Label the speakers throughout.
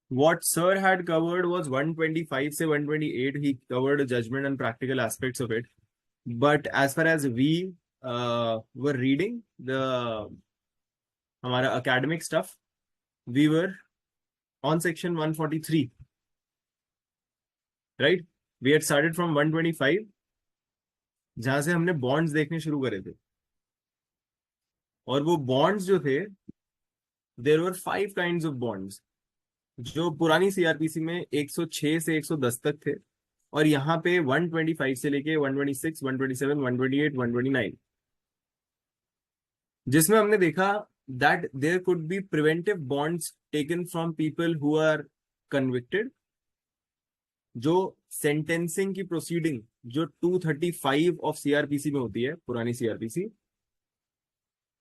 Speaker 1: what sir had covered was 125 से 128. He covered judgment and practical aspects of it. But as far as we were reading the हमारा academic stuff, we were on section 143, right? We had started from 125, जहां से हमने bonds देखने शुरू करे थे. और वो बॉन्ड्स जो थे, there were 5 kinds of bonds जो पुरानी सीआरपीसी में 106 से 110 तक थे, और यहाँ पे 125 से लेके 126, 127, 128, 129, जिसमें हमने देखा that there could be preventive bonds taken from people who are convicted. जो सेंटेंसिंग की प्रोसीडिंग जो 235 ऑफ सीआरपीसी में होती है, पुरानी सीआरपीसी,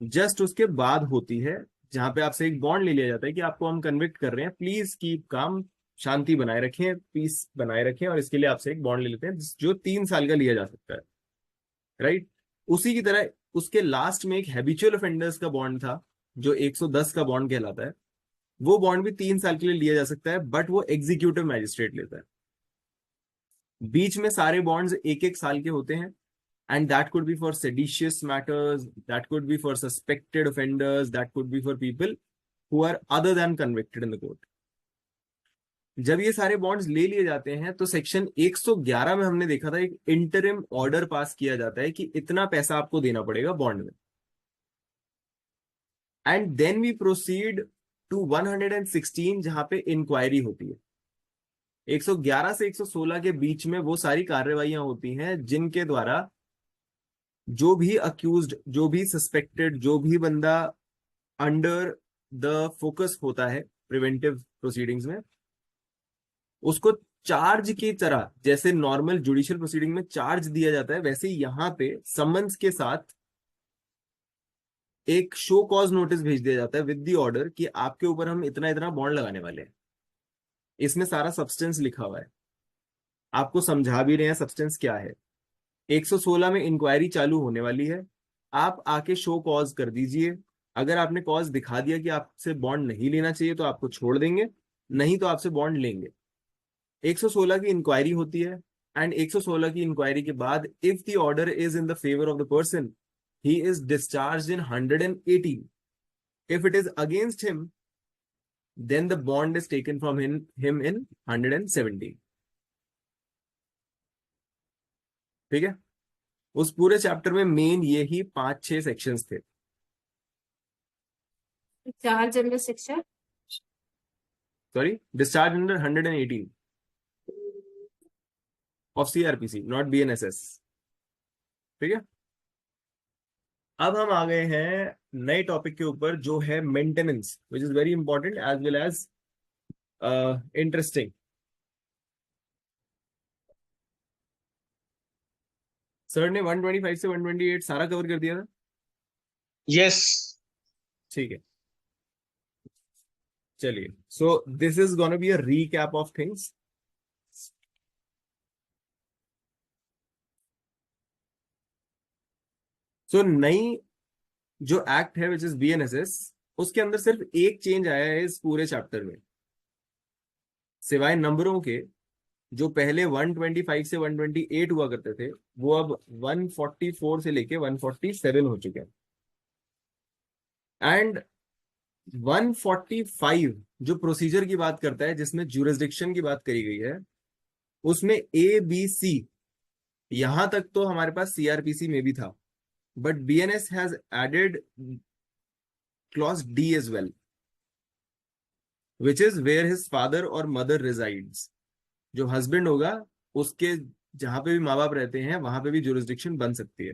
Speaker 1: जस्ट उसके बाद होती है, जहां पे आपसे एक बॉन्ड ले लिया जाता है कि आपको हम कन्विक्ट कर रहे हैं, प्लीज कीप काम, शांति बनाए रखें, पीस बनाए रखें, और इसके लिए आपसे एक बॉन्ड ले लेते हैं जो 3 साल का लिया जा सकता है, राइट? उसी की तरह उसके लास्ट में एक हैबिचुअल ऑफेंडर्स का बॉन्ड था जो 110 का बॉन्ड कहलाता है. वो बॉन्ड भी 3 साल के लिए लिया जा सकता है, बट वो एग्जीक्यूटिव मैजिस्ट्रेट लेता है. बीच में सारे बॉन्ड्स 1-1 साल के होते हैं. And that could be for seditious matters, that could be for suspected offenders, that could be for people who are other than convicted in the court. जब ये सारे बॉन्ड्स ले लिए जाते हैं तो सेक्शन 111 में हमने देखा था एक इंटरिम ऑर्डर पास किया जाता है कि इतना पैसा आपको देना पड़ेगा बॉन्ड में. And then we proceed to 116, जहां पे इंक्वायरी होती है. 111 से 116 के बीच में वो सारी कार्यवाहियां होती हैं जिनके द्वारा जो भी अक्यूज्ड, जो भी सस्पेक्टेड, जो भी बंदा अंडर द फोकस होता है प्रिवेंटिव प्रोसीडिंग्स में, उसको चार्ज की तरह, जैसे नॉर्मल जुडिशियल प्रोसीडिंग में चार्ज दिया जाता है, वैसे यहां पे समन्स के साथ एक शो कॉज नोटिस भेज दिया जाता है विद द ऑर्डर कि आपके ऊपर हम इतना इतना बॉन्ड लगाने वाले हैं. इसमें सारा सब्सटेंस लिखा हुआ है, आपको समझा भी रहे हैं सब्सटेंस क्या है. 116 में इंक्वायरी चालू होने वाली है, आप आके शो कॉज कर दीजिए. अगर आपने कॉज दिखा दिया कि आपसे बॉन्ड नहीं लेना चाहिए तो आपको छोड़ देंगे, नहीं तो आपसे बॉन्ड लेंगे. 116 की इंक्वायरी होती है, एंड 116 की इंक्वायरी के बाद if the order is in the favour of the person, he is discharge in 118. If it is against him, then the bond is taken from him in 117. ठीक है? उस पूरे चैप्टर में मेन ये ही 5-6 sections थे.
Speaker 2: चार general section,
Speaker 1: sorry, discharge under 118 of CrPC, not BNSS. ठीक है? अब हम आ गए हैं नए टॉपिक के ऊपर जो है maintenance, which is very important as well as interesting. Sir ने 125 से 128 सारा कवर कर दिया था.
Speaker 3: यस.
Speaker 1: ठीक है, चलिए. So this is gonna be a recap of things. So नई जो एक्ट है विच इज बीएनएसएस, उसके अंदर सिर्फ एक चेंज आया है इस पूरे चैप्टर में, सिवाय नंबरों के. जो पहले 125 से 128 हुआ करते थे, वो अब 144 से लेके 147 हो चुके हैं. एंड 145 जो प्रोसीजर की बात करता है, जिसमें ज्यूरिसडिक्शन की बात करी गई है, उसमें ए बी सी, यहां तक तो हमारे पास सीआरपीसी में भी था, but BNS has added clause D as well, which is where his father और मदर रिजाइड्स. जो हस्बैंड होगा, उसके जहां पे भी माँ बाप रहते हैं वहां पे भी ज्यूरिसडिक्शन बन सकती है.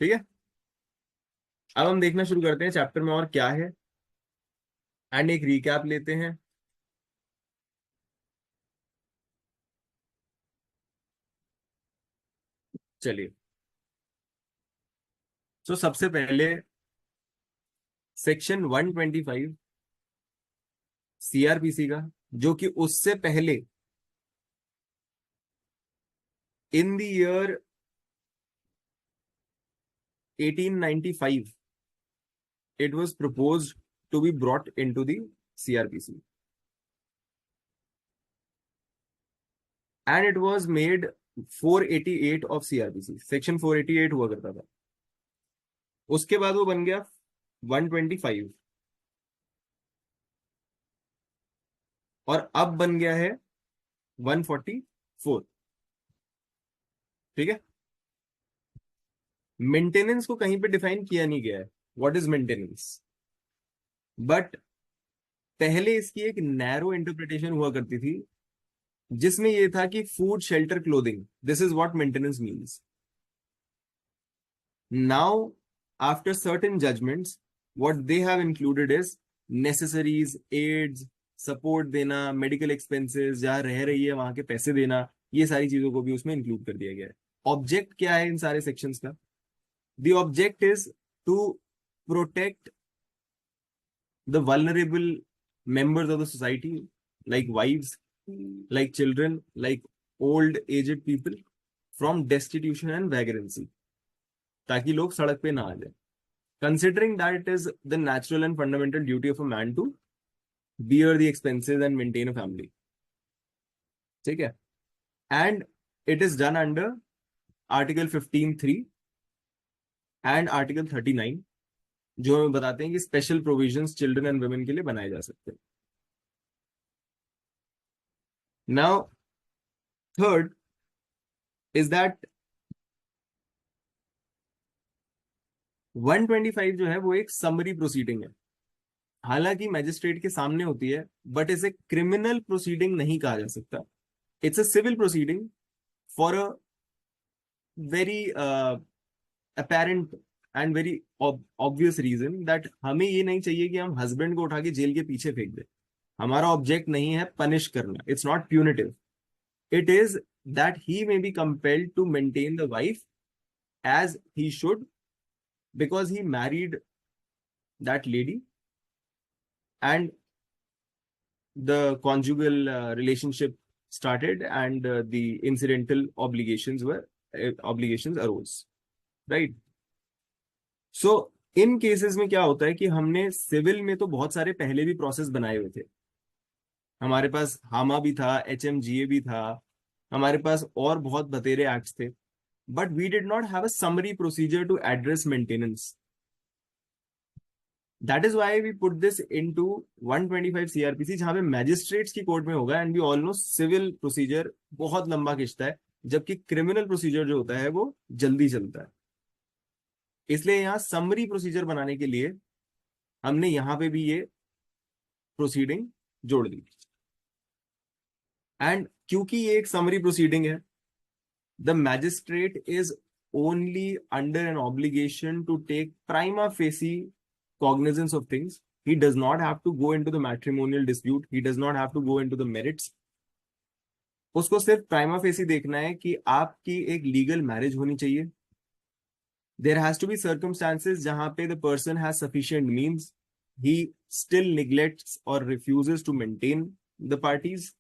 Speaker 1: ठीक है? अब हम देखना शुरू करते हैं चैप्टर में और क्या है, एंड एक रिकैप लेते हैं. चलिए. तो सबसे पहले सेक्शन 125 सीआरपीसी का, जो कि उससे पहले in the year 1895 it was proposed to be brought into the CRPC. And it was made 488 of CrPC, section 488 हुआ करता था। उसके बाद वो बन गया 125 और अब बन गया है 144। ठीक है, मेंटेनेंस को कहीं पे डिफाइन किया नहीं गया है, व्हाट इज मेंटेनेंस, बट पहले इसकी एक नैरो इंटरप्रिटेशन हुआ करती थी जिसमें ये था कि food shelter clothing, this is what maintenance means. Now after certain judgments what they have included is necessaries, aids, support देना, मेडिकल एक्सपेंसेस, जहां रह रही है वहां के पैसे देना, ये सारी चीजों को भी उसमें इंक्लूड कर दिया गया है। ऑब्जेक्ट क्या है इन सारे सेक्शंस का? The object is to protect the vulnerable members of the society, like wives, like children, like old aged people, from destitution and vagrancy, ताकि लोग सड़क पे ना आ जाए, considering that it is the natural and fundamental duty of a man to bear the expenses and maintain a family. ठीक है, and it is done under article 15(3) and article 39, जो हमें बताते हैं कि special provisions children and women के लिए बनाए जा सकते हैं। नाउ थर्ड इज दैट 125 जो है वो एक समरी प्रोसीडिंग है, हालांकि मैजिस्ट्रेट के सामने होती है, बट इसे क्रिमिनल प्रोसीडिंग नहीं कहा जा सकता। It's a civil proceeding for a very apparent and very obvious reason that हमें ये नहीं चाहिए कि हम हस्बैंड को उठा के जेल के पीछे फेंक दें। हमारा ऑब्जेक्ट नहीं है पनिश करना, it's not punitive, it is that he may be compelled to maintain the wife as he should because he married that lady and the conjugal relationship started and the incidental obligations arose, right? So in cases में क्या होता है कि हमने civil में तो बहुत सारे पहले भी प्रोसेस बनाए हुए थे, हमारे पास हामा भी था, HMGA भी था, हमारे पास और बहुत बतेरे एक्ट्स थे, but we did not have a summary procedure to address maintenance. That is why we put this into 125 CRPC, जहां पे मैजिस्ट्रेट्स की कोर्ट में होगा, and we all know civil procedure बहुत लंबा खिंचता है, जबकि क्रिमिनल प्रोसीजर जो होता है वो जल्दी चलता है। इसलिए यहाँ समरी प्रोसीजर बनाने के लिए हमने यहाँ पे भी ये प्रोसीडिंग जोड़ दी, एंड क्योंकि ये एक समरी प्रोसीडिंग है, the magistrate is only under an obligation to take prima facie cognizance of things. He does not have to go into the matrimonial dispute. He does not have to go into the merits. उसको सिर्फ prima facie देखना है कि आपकी एक legal marriage होनी चाहिए. There has to be circumstances जहां पे the person has sufficient means. He still neglects or refuses to maintain the parties.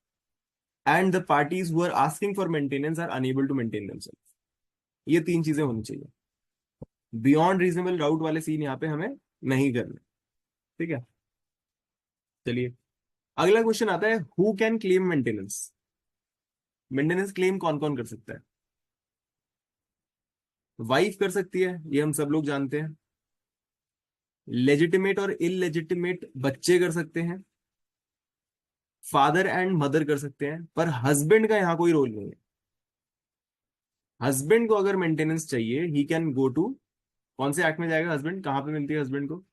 Speaker 1: And the parties who are asking for maintenance are unable to maintain themselves. ये तीन चीजें होनी चाहिए। Beyond reasonable doubt वाले scene यहाँ पे हमें नहीं करने। ठीक है, चलिए अगला क्वेश्चन आता है, who can claim maintenance? Maintenance claim कौन कौन कर सकता है? वाइफ कर सकती है, ये हम सब लोग जानते हैं। लेजिटिमेट और इलेजिटिमेट बच्चे कर सकते हैं, फादर एंड मदर कर सकते हैं, पर हस्बैंड का यहां कोई रोल नहीं है। हस्बैंड को अगर मेंटेनेंस चाहिए, ही कैन गो टू, कौन से एक्ट में जाएगा हस्बैंड, कहां पे मिलती है हस्बैंड को?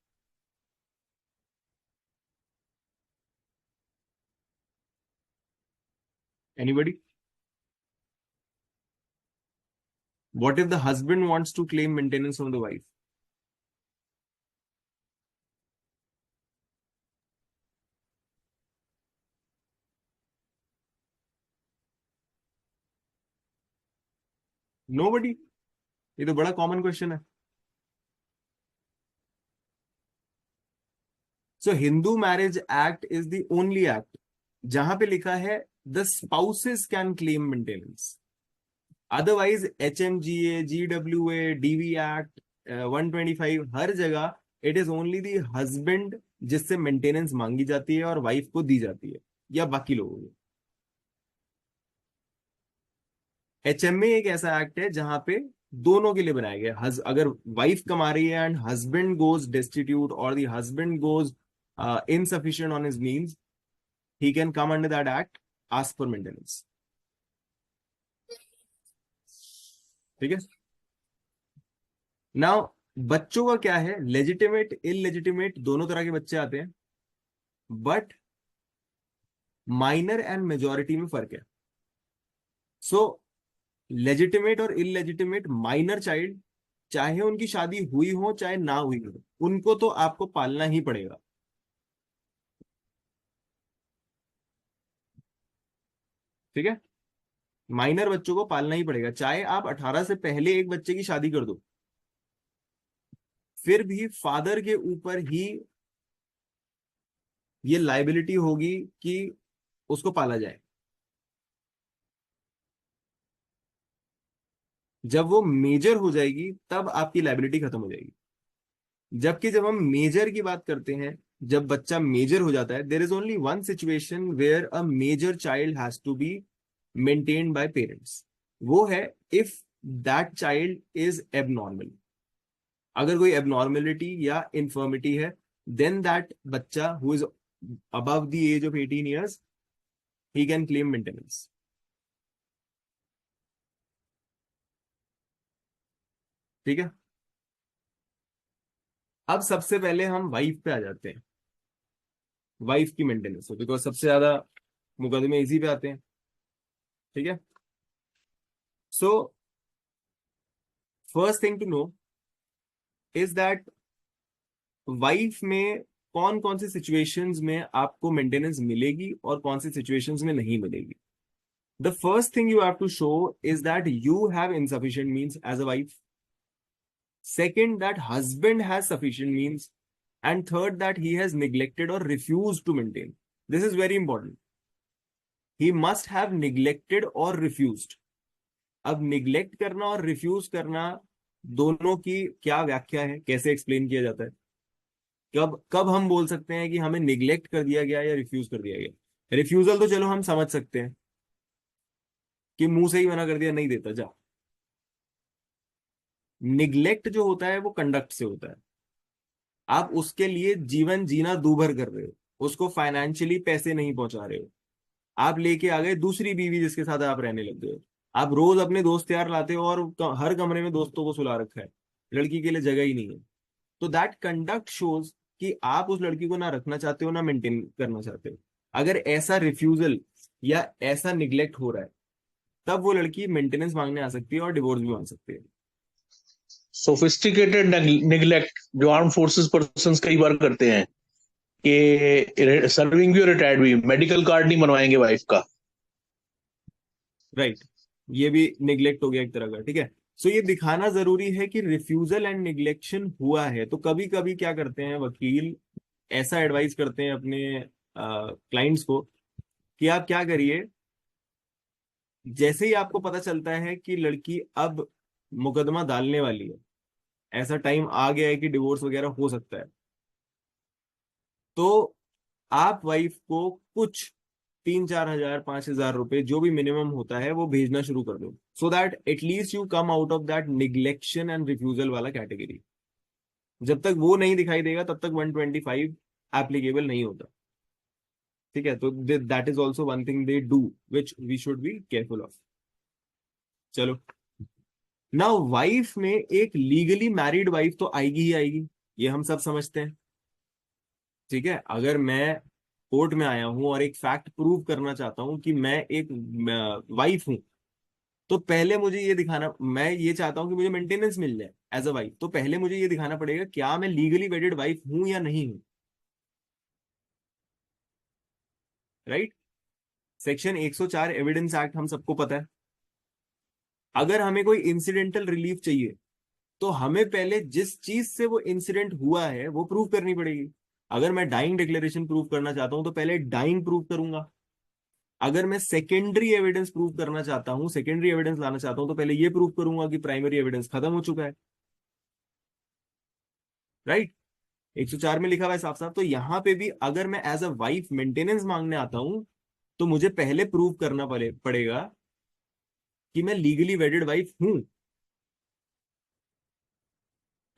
Speaker 1: Anybody? What if the husband wants to claim maintenance from the wife? Nobody. ये तो बड़ा कॉमन क्वेश्चन है। So Hindu marriage act is the only act जहां पे लिखा है the spouses can claim maintenance. Otherwise HMGA, GWA, DV act, 125, हर जगह it is only the husband जिससे मेंटेनेंस मांगी जाती है और वाइफ को दी जाती है, या बाकी लोगों को। HMA एक ऐसा एक्ट है जहां पे दोनों के लिए बनाया गया है। अगर वाइफ कमा रही है एंड हस्बैंड गोज डेस्टिट्यूट और the husband goes insufficient on his means, he can come under that act, ask for maintenance. ठीक है। नाउ बच्चों का क्या है, लेजिटिमेट इलेजिटिमेट दोनों तरह के बच्चे आते हैं, बट माइनर एंड मेजॉरिटी में फर्क है। सो लेजिटिमेट और इलेजिटिमेट माइनर चाइल्ड, चाहे उनकी शादी हुई हो चाहे ना हुई हो, उनको तो आपको पालना ही पड़ेगा। ठीक है, माइनर बच्चों को पालना ही पड़ेगा, चाहे आप 18 से पहले एक बच्चे की शादी कर दो, फिर भी फादर के ऊपर ही ये लाइबिलिटी होगी कि उसको पाला जाए। जब वो मेजर हो जाएगी तब आपकी लाइबिलिटी खत्म हो जाएगी। जबकि जब हम मेजर की बात करते हैं, जब बच्चा मेजर हो जाता है, there is only one situation where a major child has to be maintained by parents. वो है if that child is abnormal. अगर कोई एबनॉर्मेलिटी या इन्फर्मिटी है, देन दैट बच्चा who is above the age of 18 years, he can claim maintenance. ठीक है। अब सबसे पहले हम वाइफ पे आ जाते हैं, वाइफ की मेंटेनेंस, बिकॉज सबसे ज्यादा मुकदमे इसी पे आते हैं। ठीक है। So first thing to know is that wife में कौन कौन सी सिचुएशंस में आपको मेंटेनेंस मिलेगी और कौन सी सिचुएशंस में नहीं मिलेगी। The first thing you have to show is that you have insufficient means as a wife. Second, that husband has sufficient means. And third, that he has neglected or refused to maintain. This is very important. He must have neglected or refused. अब neglect करना और refuse करना दोनों की क्या व्याख्या है, कैसे एक्सप्लेन किया जाता है, कब कब हम बोल सकते हैं कि हमें neglect कर दिया गया या refuse कर दिया गया। रिफ्यूजल तो चलो हम समझ सकते हैं कि मुंह से ही मना कर दिया, नहीं देता जा। निग्लेक्ट जो होता है वो कंडक्ट से होता है। आप उसके लिए जीवन जीना दूभर कर रहे हो, उसको फाइनेंशियली पैसे नहीं पहुंचा रहे हो, आप लेके आ गए दूसरी बीवी जिसके साथ आप रहने लग गए हो, आप रोज अपने दोस्त यार लाते हो और हर कमरे में दोस्तों को सुला रखा है, लड़की के लिए जगह ही नहीं है। तो दैट कंडक्ट शोज कि आप उस लड़की को ना रखना चाहते हो ना मेंटेन करना चाहते हो। अगर ऐसा रिफ्यूजल या ऐसा निग्लेक्ट हो रहा है, तब वो लड़की मेंटेनेंस मांगने आ सकती है और डिवोर्स भी मांग सकती है।
Speaker 3: सोफिस्टिकेटेड निग्लेक्ट जो आर्म फोर्सेस पर्संस कई बार करते हैं कि सर्विंग भी और रिटायर्ड भी, मेडिकल कार्ड नहीं बनवाएंगे वाइफ का।
Speaker 1: राइट, ये भी निग्लेक्ट हो गया एक तरह का। ठीक है। सो ये दिखाना जरूरी है कि रिफ्यूजल एंड निग्लेक्शन हुआ है। तो कभी कभी क्या करते हैं वकील, ऐसा एडवाइस करते हैं अपने क्लाइंट्स को कि आप क्या करिए, जैसे ही आपको पता चलता है कि लड़की अब मुकदमा डालने वाली है, ऐसा टाइम आ गया है कि डिवोर्स वगैरह हो सकता है, तो आप वाइफ को कुछ 3-4 हजार 5 हजार रुपए जो भी मिनिमम होता है वो भेजना शुरू कर दो, so that at least you come out of that neglection and refusal वाला कैटेगरी। जब तक वो नहीं दिखाई देगा तब तक 125 एप्लीकेबल नहीं होता। ठीक है। तो that is also one thing they do which we should be careful of. चलो, नाउ वाइफ में एक लीगली मैरिड वाइफ तो आएगी ही आएगी, ये हम सब समझते हैं। ठीक है। अगर मैं कोर्ट में आया हूं और एक फैक्ट प्रूव करना चाहता हूं कि मैं एक वाइफ हूं, तो पहले मुझे ये दिखाना, मैं ये चाहता हूं कि मुझे मेंटेनेंस मिल जाए एज अ वाइफ, तो पहले मुझे ये दिखाना पड़ेगा क्या मैं लीगली वेडेड वाइफ हूं या नहीं हूं। राइट। सेक्शन 104 एविडेंस एक्ट हम सबको पता है। अगर हमें कोई इंसिडेंटल रिलीफ चाहिए तो हमें पहले जिस चीज से वो इंसिडेंट हुआ है वो प्रूव करनी पड़ेगी। अगर मैं डाइंग डिक्लेरेशन प्रूव करना चाहता हूं तो पहले डाइंग प्रूव करूंगा। अगर मैं सेकेंडरी एविडेंस प्रूव करना चाहता हूं, सेकेंडरी एविडेंस लाना चाहता हूं, तो पहले ये प्रूव करूंगा कि प्राइमरी एविडेंस खत्म हो चुका है। राइट। 104 में लिखा हुआ है साफ साफ। तो यहां पे भी अगर मैं एज अ वाइफ मेंटेनेंस मांगने आता हूं तो मुझे पहले प्रूव करना पड़ेगा कि मैं लीगली वेडेड वाइफ हूं,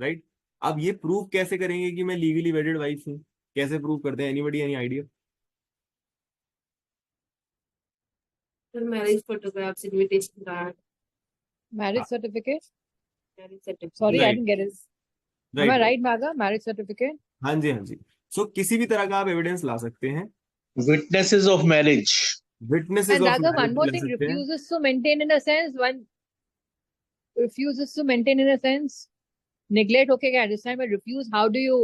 Speaker 1: राइट? अब ये प्रूव कैसे करेंगे कि मैं लीगली वेडेड वाइफ हूं? कैसे प्रूव करते हैं? Anybody, any idea?
Speaker 2: Sir, marriage photographs, invitation card,
Speaker 4: Marriage certificate?
Speaker 2: marriage certificate.
Speaker 4: Sorry, I
Speaker 1: right,
Speaker 4: didn't get it. Am
Speaker 1: right,
Speaker 4: I
Speaker 1: right.
Speaker 4: right, Maga? Marriage certificate?
Speaker 1: हाँ जी, हाँ जी। सो किसी भी तरह का आप एविडेंस ला सकते हैं,
Speaker 3: witnesses of marriage.
Speaker 1: Witnesses
Speaker 4: And
Speaker 1: of
Speaker 4: Raghav, one
Speaker 1: marriage
Speaker 4: more
Speaker 1: ला
Speaker 4: thing,
Speaker 1: सकते हैं।
Speaker 4: refuses to maintain in a sense, one refuses to maintain in a sense, neglect, okay, I understand, but refuse, how do you,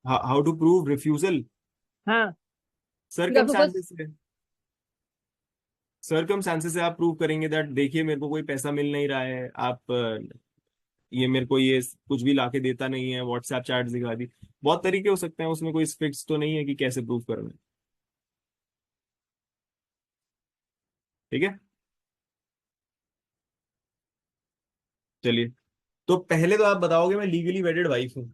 Speaker 1: how to prove refusal?
Speaker 4: हाँ, because आपको बस,
Speaker 1: circumstances से, circumstances से आप prove करेंगे that देखिए मेरे को कोई पैसा मिल नहीं रहा है, आप ये मेरे को ये कुछ भी लाके देता नहीं है, व्हाट्सएप चैट दिखा दी। बहुत तरीके हो सकते हैं, उसमें कोई फिक्स तो नहीं है कि कैसे प्रूव करना है। ठीक है, चलिए। तो पहले तो आप बताओगे मैं लीगली वेडेड वाइफ हूं।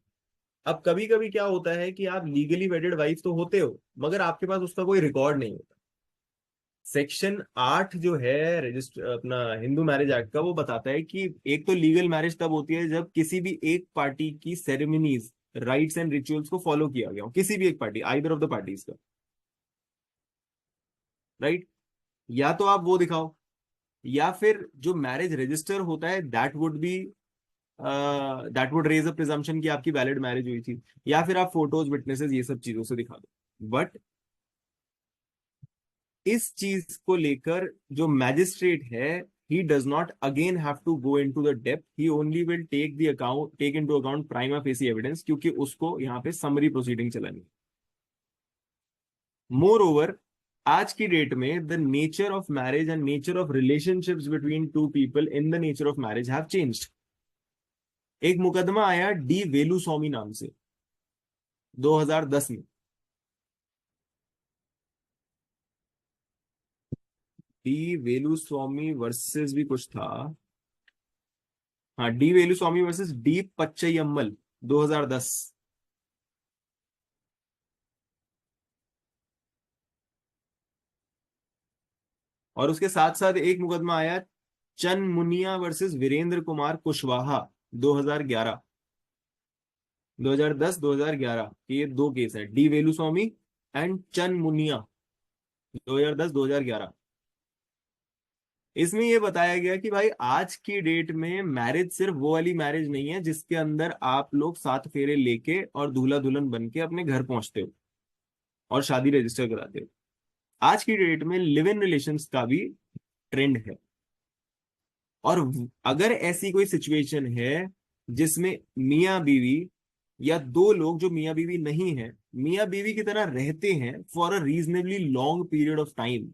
Speaker 1: अब कभी कभी क्या होता है कि आप लीगली वेडेड वाइफ तो होते हो, मगर आपके पास उसका कोई रिकॉर्ड नहीं होता। सेक्शन 8 जो है रजिस्टर अपना हिंदू मैरिज एक्ट का, वो बताता है कि एक तो लीगल मैरिज तब होती है जब किसी भी एक पार्टी की सेरेमनीज, राइट्स एंड रिचुअल्स को फॉलो किया गया हो, किसी भी एक party, either of the parties का, राइट? या तो आप वो दिखाओ, या फिर जो मैरिज रजिस्टर होता है that would raise a presumption कि आपकी वैलिड मैरिज हुई थी, या फिर आप फोटोज, विटनेसेस, ये सब चीजों से दिखा दो। बट इस चीज को लेकर जो मैजिस्ट्रेट है, he does not again have to go into the depth, he only will take into account prima facie evidence, क्योंकि उसको यहाँ पे समरी प्रोसीडिंग चलानी है। मोर ओवर, आज की डेट में the nature of marriage and nature of relationships between two people in the nature of marriage have changed. एक मुकदमा आया डी वेलुस्वामी नाम से 2010 में। डी वेलुस्वामी वर्सेस भी कुछ था, हाँ, डी वेलुस्वामी वर्सेस डी पच्चयम्मल 2010। और उसके साथ साथ एक मुकदमा आया चन मुनिया वर्सेस वीरेंद्र कुमार कुशवाहा 2011। 2010 2011 के ये दो केस है, डी वेलुस्वामी एंड चन मुनिया, 2010 2011। इसमें ये बताया गया कि भाई आज की डेट में मैरिज सिर्फ वो वाली मैरिज नहीं है जिसके अंदर आप लोग 7 फेरे लेके और दूल्हा दुल्हन बन के अपने घर पहुंचते हो और शादी रजिस्टर कराते हो। आज की डेट में लिव इन रिलेशंस का भी ट्रेंड है। और अगर ऐसी कोई सिचुएशन है जिसमें मियां बीवी या दो लोग जो मियां बीवी नहीं है, मियां बीवी की तरह रहते हैं for a reasonably long period of time,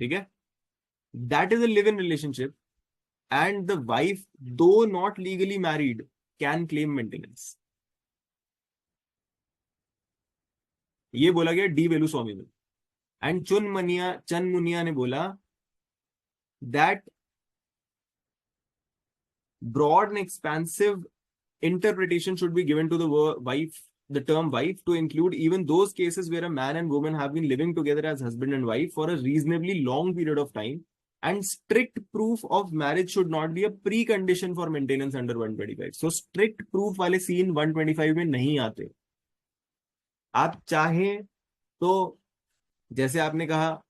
Speaker 1: ठीक है, that is a live in relationship, and the wife though not legally married can claim maintenance. ये बोला गया डी वेलुस्वामी में। एंड चन मुनिया ने बोला that broad and expansive interpretation should be given to the term wife, to include even those cases where a man and woman have been living together as husband and wife for a reasonably long period of time, and strict proof of marriage should not be a precondition for maintenance under 125। so strict proof वाले scene 125 में नहीं आते। आप चाहें तो, जैसे आपने कहा,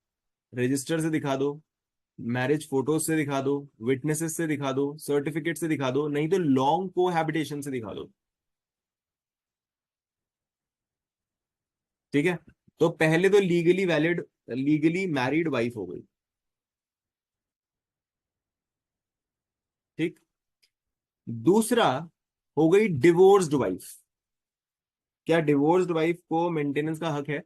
Speaker 1: रजिस्टर से दिखा दो, मैरिज फोटोज से दिखा दो, विटनेसेस से दिखा दो, सर्टिफिकेट से दिखा दो, नहीं तो लॉन्ग कोहैबिटेशन से दिखा दो। ठीक है, तो पहले तो legally valid, legally married wife हो गई, ठीक। दूसरा हो गई डिवोर्स्ड वाइफ। क्या डिवोर्स्ड वाइफ को मेंटेनेंस का हक है?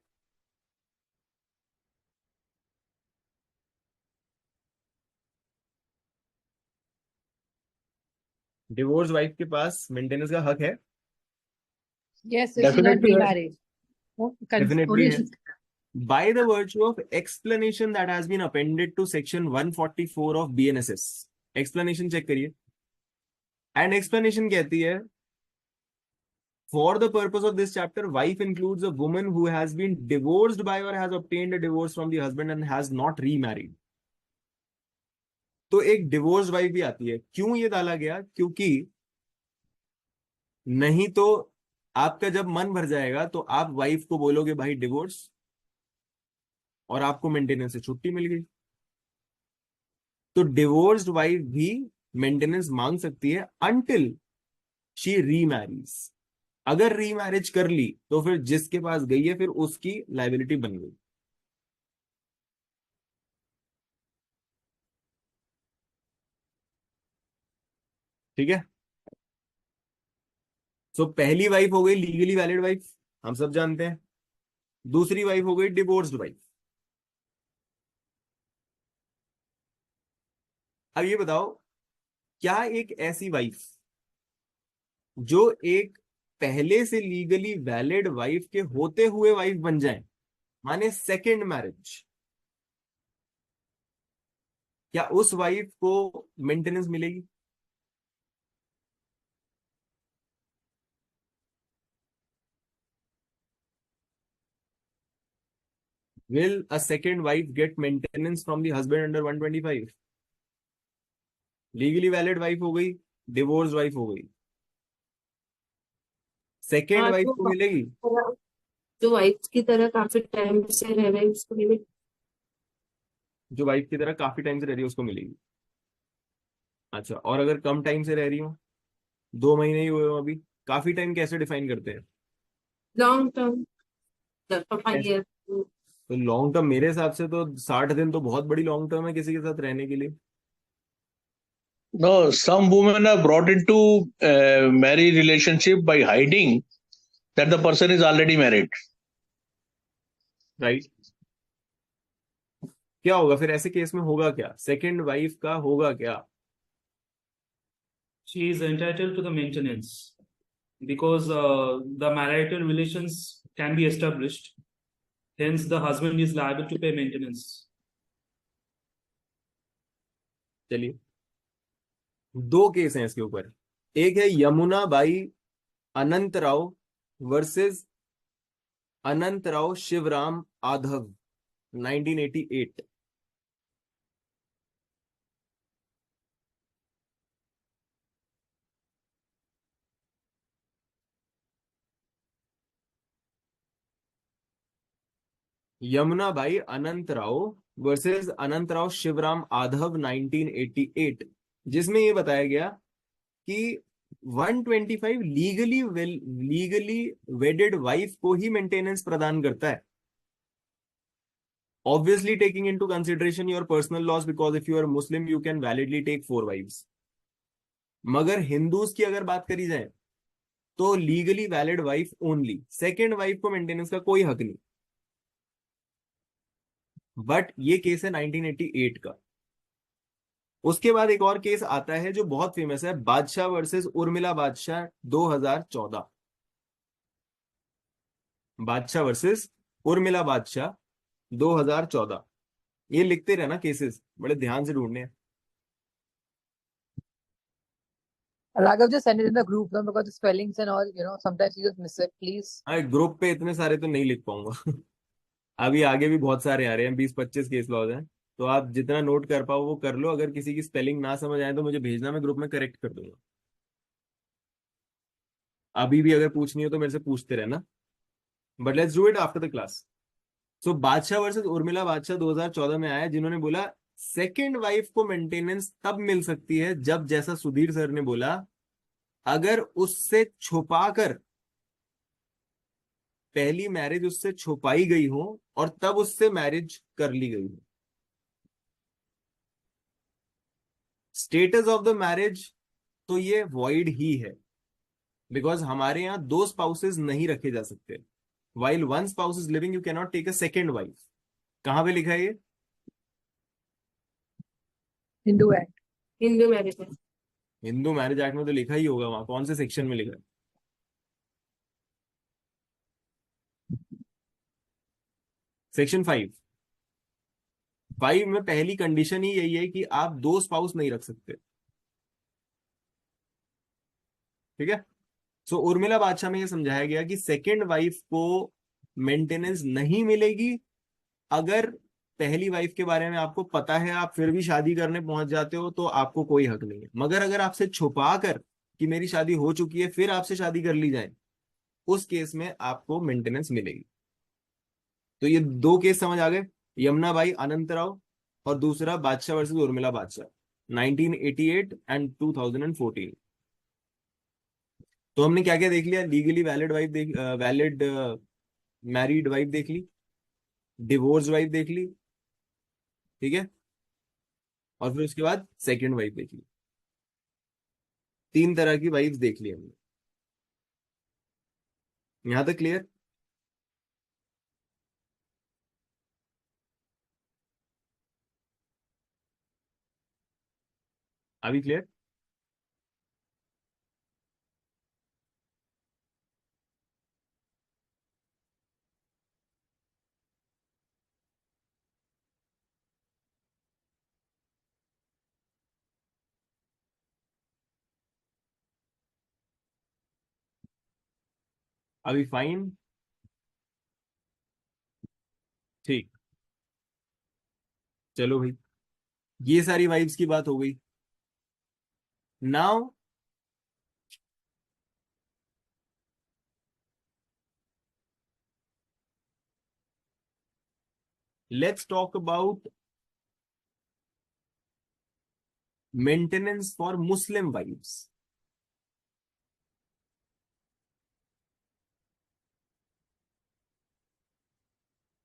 Speaker 1: डिवोर्स वाइफ के पास मेंटेनेंस का हक है?
Speaker 4: yes, if she's not
Speaker 3: definitely है।
Speaker 4: remarried.
Speaker 1: डेफिनेटली
Speaker 4: Only
Speaker 1: है, by the virtue of explanation that has been appended to section 144 of BNSS। explanation check करिए, एंड explanation कहती है For the purpose of this chapter, wife includes a woman who has been divorced by or has obtained a divorce from the husband and has not remarried. तो एक divorce wife भी आती है. क्यों ये डाला गया? क्योंकि नहीं तो आपका जब मन भर जाएगा तो आप वाइफ को बोलोगे भाई डिवोर्स, और आपको मेंटेनेंस से छुट्टी मिल गई. तो डिवोर्स्ड वाइफ भी मेंटेनेंस मांग सकती है अनटिल शी रीमैरीज. अगर रीमैरिज कर ली तो फिर जिसके पास गई है फिर उसकी लाइबिलिटी बन गई. ठीक है. सो पहली वाइफ हो गई लीगली वैलिड वाइफ, हम सब जानते हैं. दूसरी वाइफ हो गई डिवोर्स्ड वाइफ. अब ये बताओ, क्या एक ऐसी वाइफ जो एक पहले से लीगली वैलिड वाइफ के होते हुए वाइफ बन जाए, माने सेकंड मैरिज, क्या उस वाइफ को मेंटेनेंस मिलेगी? Will a second wife get maintenance from the husband under 125? Legally valid wife हो गई, डिवोर्स वाइफ हो गई, सेकेंड
Speaker 2: हाँ,
Speaker 1: वाइफ को मिलेगी.
Speaker 2: जो वाइफ की तरह काफी टाइम से रह रहे हैं उसको नहीं मिल-
Speaker 1: जो वाइफ की तरह काफी टाइम से रह रही है उसको मिलेगी. अच्छा, और अगर कम टाइम से रह रही हो, 2 महीने ही हुए हो अभी, काफी टाइम कैसे डिफाइन करते हैं?
Speaker 2: Long term 5 years.
Speaker 1: तो लॉन्ग टर्म मेरे हिसाब से तो 60 दिन तो बहुत बड़ी लॉन्ग टर्म है किसी के साथ रहने के लिए.
Speaker 3: No, some women are brought into marriage relationship by hiding that the person is already married.
Speaker 1: Right. क्या होगा फिर ऐसे केस में? होगा क्या? सेकेंड वाइफ का होगा क्या?
Speaker 5: She is entitled to the maintenance because the marital relations can be established. Hence, the husband is liable to pay maintenance.
Speaker 1: चलिए, 2 केस हैं इसके ऊपर. एक है यमुना बाई अनंत राव वर्सेस अनंत राव शिवराम आधव 1988. यमुना भाई अनंत राव वर्सेस अनंत राव शिवराम आधव 1988, जिसमें ये बताया गया कि 125 लीगली वेडेड वाइफ को ही मेंटेनेंस प्रदान करता है. Obviously taking into consideration your personal laws, because if you are Muslim you can validly take 4 wives. मगर हिंदूज की अगर बात करी जाए तो legally valid wife only, second wife को मेंटेनेंस का कोई हक नहीं. बट ये केस है 1988 का. उसके बाद एक और केस आता है जो बहुत फेमस है, बादशाह वर्सेस उर्मिला बादशाह 2014. बादशाह वर्सेस उर्मिला बादशाह 2014. ये लिखते रहना केसेस, बड़े ध्यान से ढूंढने हैं.
Speaker 4: Raghav, just send it in the group, no? Because the spellings and all, sometimes you just miss it. Please.
Speaker 1: Group पे इतने सारे तो नहीं लिख पाऊंगा. अभी आगे भी बहुत सारे आ रहे हैं, 20-25 केस लॉज हैं. तो आप जितना नोट कर पाओ वो कर लो. अगर किसी की स्पेलिंग ना समझ आए तो मुझे भेजना, मैं ग्रुप में करेक्ट कर दूंगा. अभी भी अगर पूछनी हो तो मेरे से पूछते रहना. But let's do it after the class. So Badshah versus Urmila बादशाह 2014 में आया, जिन्होंने बोला सेकेंड वाइफ को मेंटेनेंस तब मिल सकती है जब, जैसा सुधीर सर ने बोला, अगर उससे छुपाकर पहली मैरिज उससे छुपाई गई हो और तब उससे मैरिज कर ली गई हो. स्टेटस ऑफ द मैरिज तो ये वॉइड ही है, बिकॉज हमारे यहाँ 2 स्पाउसेस नहीं रखे जा सकते. While 1 spouse is living you can not take a second wife. कहां पे लिखा है ये?
Speaker 4: Hindu Act.
Speaker 2: हिंदू मैरिज है.
Speaker 1: हिंदू मैरिज एक्ट में तो लिखा ही होगा. वहां कौन से सेक्शन में लिखा है? सेक्शन 5 में पहली कंडीशन ही यही है कि आप 2 स्पाउस नहीं रख सकते. ठीक है. सो उर्मिला बादशाह में ये समझाया गया कि सेकंड वाइफ को मेंटेनेंस नहीं मिलेगी। अगर पहली वाइफ के बारे में आपको पता है, आप फिर भी शादी करने पहुंच जाते हो, तो आपको कोई हक नहीं है। मगर अगर आपसे छुपा कर कि मेरी शादी हो चुकी है फिर आपसे शादी कर ली जाए, उस केस में आपको मेंटेनेंस मिलेगी। तो ये दो केस समझ आ गए, यमुना बाई अनंत राव और दूसरा बादशाह वर्सेस उर्मिला बादशाह, 1988 एंड 2014। तो हमने क्या क्या देख लिया? लीगली वैलिड वाइफ देख, वैलिड मैरिड वाइफ देख ली, डिवोर्स वाइफ देख ली, ठीक है, और फिर उसके बाद सेकंड वाइफ देख ली। तीन तरह की वाइफ देख ली हमने। यहां तक क्लियर? अभी क्लियर? अभी फाइन? ठीक, चलो भाई, ये सारी वाइफ्स की बात हो गई। Now let's talk about maintenance for Muslim wives.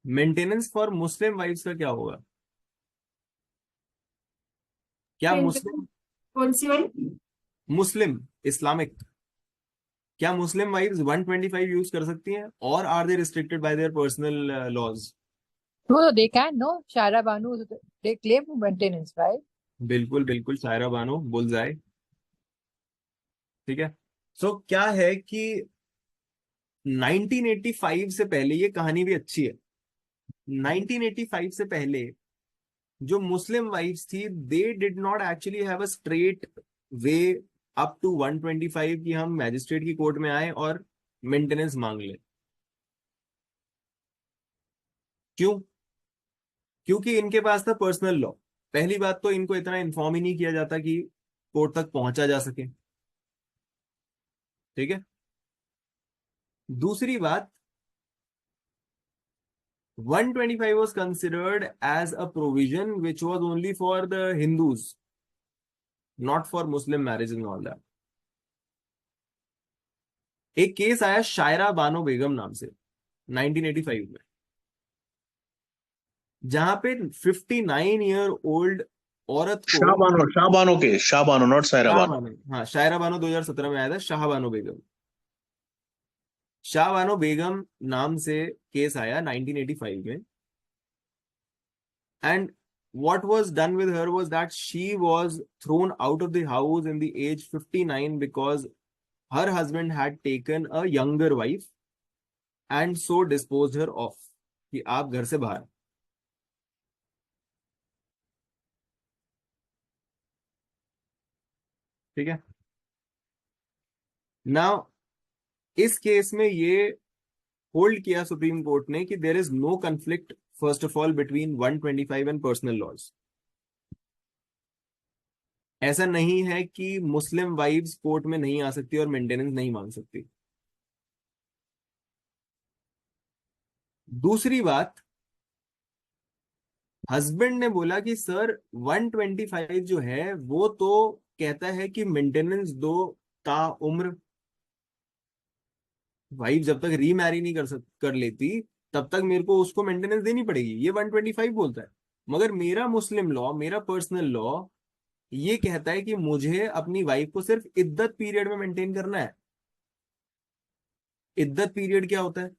Speaker 1: Maintenance for Muslim wives का क्या होगा? क्या मुस्लिम,
Speaker 2: कौन सी वाली?
Speaker 1: मुस्लिम इस्लामिक, क्या मुस्लिम वाइफ्स 125 यूज कर सकती हैं, और are they restricted by their personal laws?
Speaker 4: No, no, they can. No, Shara Banu, they claim maintenance, right?
Speaker 1: बिल्कुल बिल्कुल, शायरा बानो बुलजाए। ठीक है। सो क्या है कि 1985 से पहले, ये कहानी भी अच्छी है, 1985 से पहले जो मुस्लिम वाइफ्स थी, they did not actually have a straight way up to 125 कि हम मैजिस्ट्रेट की कोर्ट में आए और मेंटेनेंस मांग ले। क्यों? क्योंकि इनके पास था पर्सनल लॉ। पहली बात तो इनको इतना इन्फॉर्म ही नहीं किया जाता कि कोर्ट तक पहुंचा जा सके, ठीक है। दूसरी बात, 125 was considered as a provision which was only for the Hindus, not for Muslim marriages and all that. एक केस आया शायरा बानो बेगम नाम से 1985 में, जहां पे 59 ईयर ओल्ड औरत को,
Speaker 3: शाहबानो नॉट सायरा बानो।
Speaker 1: हाँ शायरा बानो 2017 में आया था, शाहबानो बेगम, शाहबानो बेगम नाम से केस आया 1985 में। And what was done with her was that she was thrown out of the house in the age 59 because her husband had taken a younger wife and so disposed her off, कि आप घर से बाहर। ठीक है। Now इस case में ये होल्ड किया सुप्रीम कोर्ट ने कि there is no conflict first of all between 125 and personal laws. ऐसा नहीं है कि मुस्लिम वाइफ्स कोर्ट में नहीं आ सकती और मेंटेनेंस नहीं मांग सकती। दूसरी बात, हस्बैंड ने बोला कि सर 125 जो है वो तो कहता है कि मेंटेनेंस दो ता उम्र, वाइफ जब तक रीमैरी नहीं कर लेती तब तक मेरे को उसको मेंटेनेंस देनी पड़ेगी, ये 125 बोलता है। मगर मेरा मुस्लिम लॉ, मेरा पर्सनल लॉ ये कहता है कि मुझे अपनी वाइफ को सिर्फ इद्दत पीरियड में मेंटेन करना है। इद्दत पीरियड क्या होता है?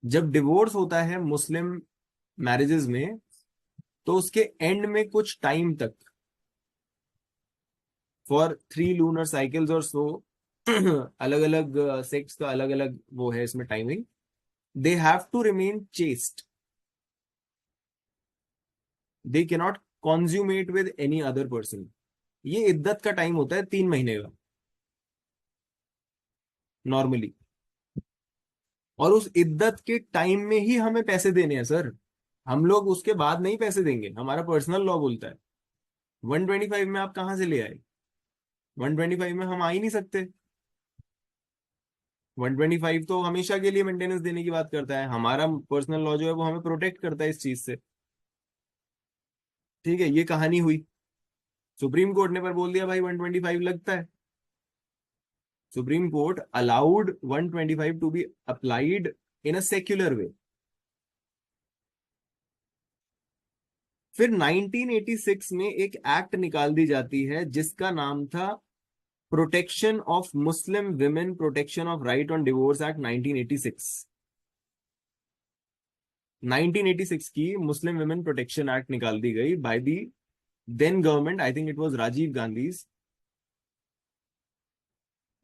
Speaker 1: जब डिवोर्स होता है मुस्लिम मैरिजेस में, तो उसके एंड में कुछ टाइम तक, फॉर 3 लूनर साइकिल्स और सो, अलग अलग सेक्स का अलग अलग वो है इसमें timing, they have to remain chaste, they cannot consummate with any other person. ये इद्दत का टाइम होता है 3 महीने का नॉर्मली, और उस इद्दत के टाइम में ही हमें पैसे देने हैं सर। हम लोग उसके बाद नहीं पैसे देंगे, हमारा पर्सनल लॉ बोलता है। 125 में आप कहाँ से ले आए? 125 में हम आ ही नहीं सकते। 125 तो हमेशा के लिए मेंटेनेंस देने की बात करता है, हमारा पर्सनल लॉ जो है वो हमें प्रोटेक्ट करता है इस चीज से। ठीक है, ये कहानी हुई। सुप्रीम कोर्ट ने पर बोल दिया भाई 125 लगता है। Supreme court allowed 125 to be applied in a secular way. फिर 1986 में एक एक्ट निकाल दी जाती है जिसका नाम था protection of Muslim women, protection of right on divorce act 1986। 1986 की मुस्लिम विमेन प्रोटेक्शन एक्ट निकाल दी गई by the then government, I think it was Rajiv Gandhi,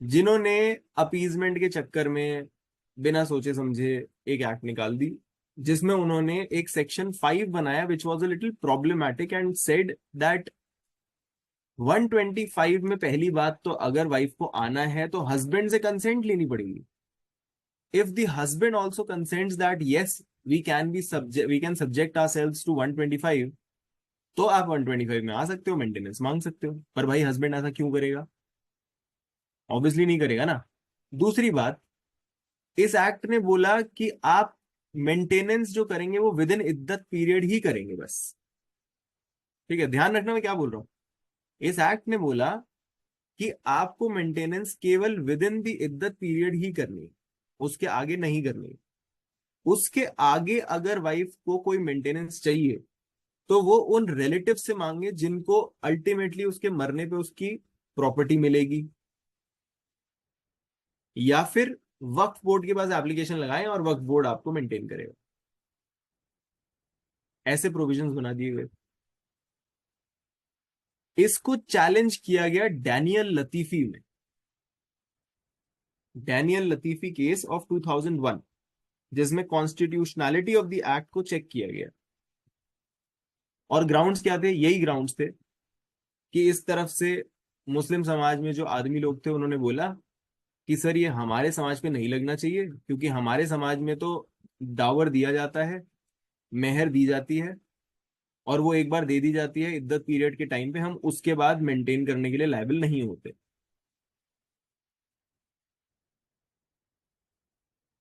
Speaker 1: जिन्होंने अपीजमेंट के चक्कर में बिना सोचे समझे एक एक्ट निकाल दी जिसमें उन्होंने एक सेक्शन 5 बनाया which was a little problematic and said that 125 में पहली बात तो अगर वाइफ को आना है तो हस्बैंड से कंसेंट लेनी पड़ेगी। If the husband also consents that yes we can subject ourselves to 125, तो आप 125 में आ सकते हो, मेंटेनेंस मांग सकते हो। पर भाई हस्बैंड ऐसा क्यों करेगा? ऑब्वियसली नहीं करेगा ना। दूसरी बात, इस एक्ट ने बोला कि आप मेंटेनेंस जो करेंगे वो विद इन इद्दत पीरियड ही करेंगे बस। ठीक है, ध्यान रखना मैं क्या बोल रहा हूं। इस एक्ट ने बोला कि आपको मेंटेनेंस केवल विद इन द इद्दत पीरियड ही करनी है, उसके आगे नहीं करनी। उसके आगे अगर वाइफ को कोई मेंटेनेंस चाहिए तो वो उन रिलेटिव से मांगे जिनको अल्टीमेटली उसके मरने पे उसकी प्रॉपर्टी मिलेगी, या फिर वक्फ बोर्ड के पास एप्लीकेशन लगाएं और वक्फ बोर्ड आपको मेंटेन करेगा। ऐसे प्रोविजंस बना दिए गए। इसको चैलेंज किया गया डैनियल लतीफी में, डैनियल लतीफी केस ऑफ 2001, जिसमें कॉन्स्टिट्यूशनैलिटी ऑफ द एक्ट को चेक किया गया। और ग्राउंड्स क्या थे? यही ग्राउंड्स थे कि इस तरफ से मुस्लिम समाज में जो आदमी लोग थे उन्होंने बोला कि सर ये हमारे समाज पे नहीं लगना चाहिए, क्योंकि हमारे समाज में तो डावर दिया जाता है, मेहर दी जाती है, और वो एक बार दे दी जाती है इद्दत पीरियड के टाइम पे, हम उसके बाद मेंटेन करने के लिए लायबल नहीं होते।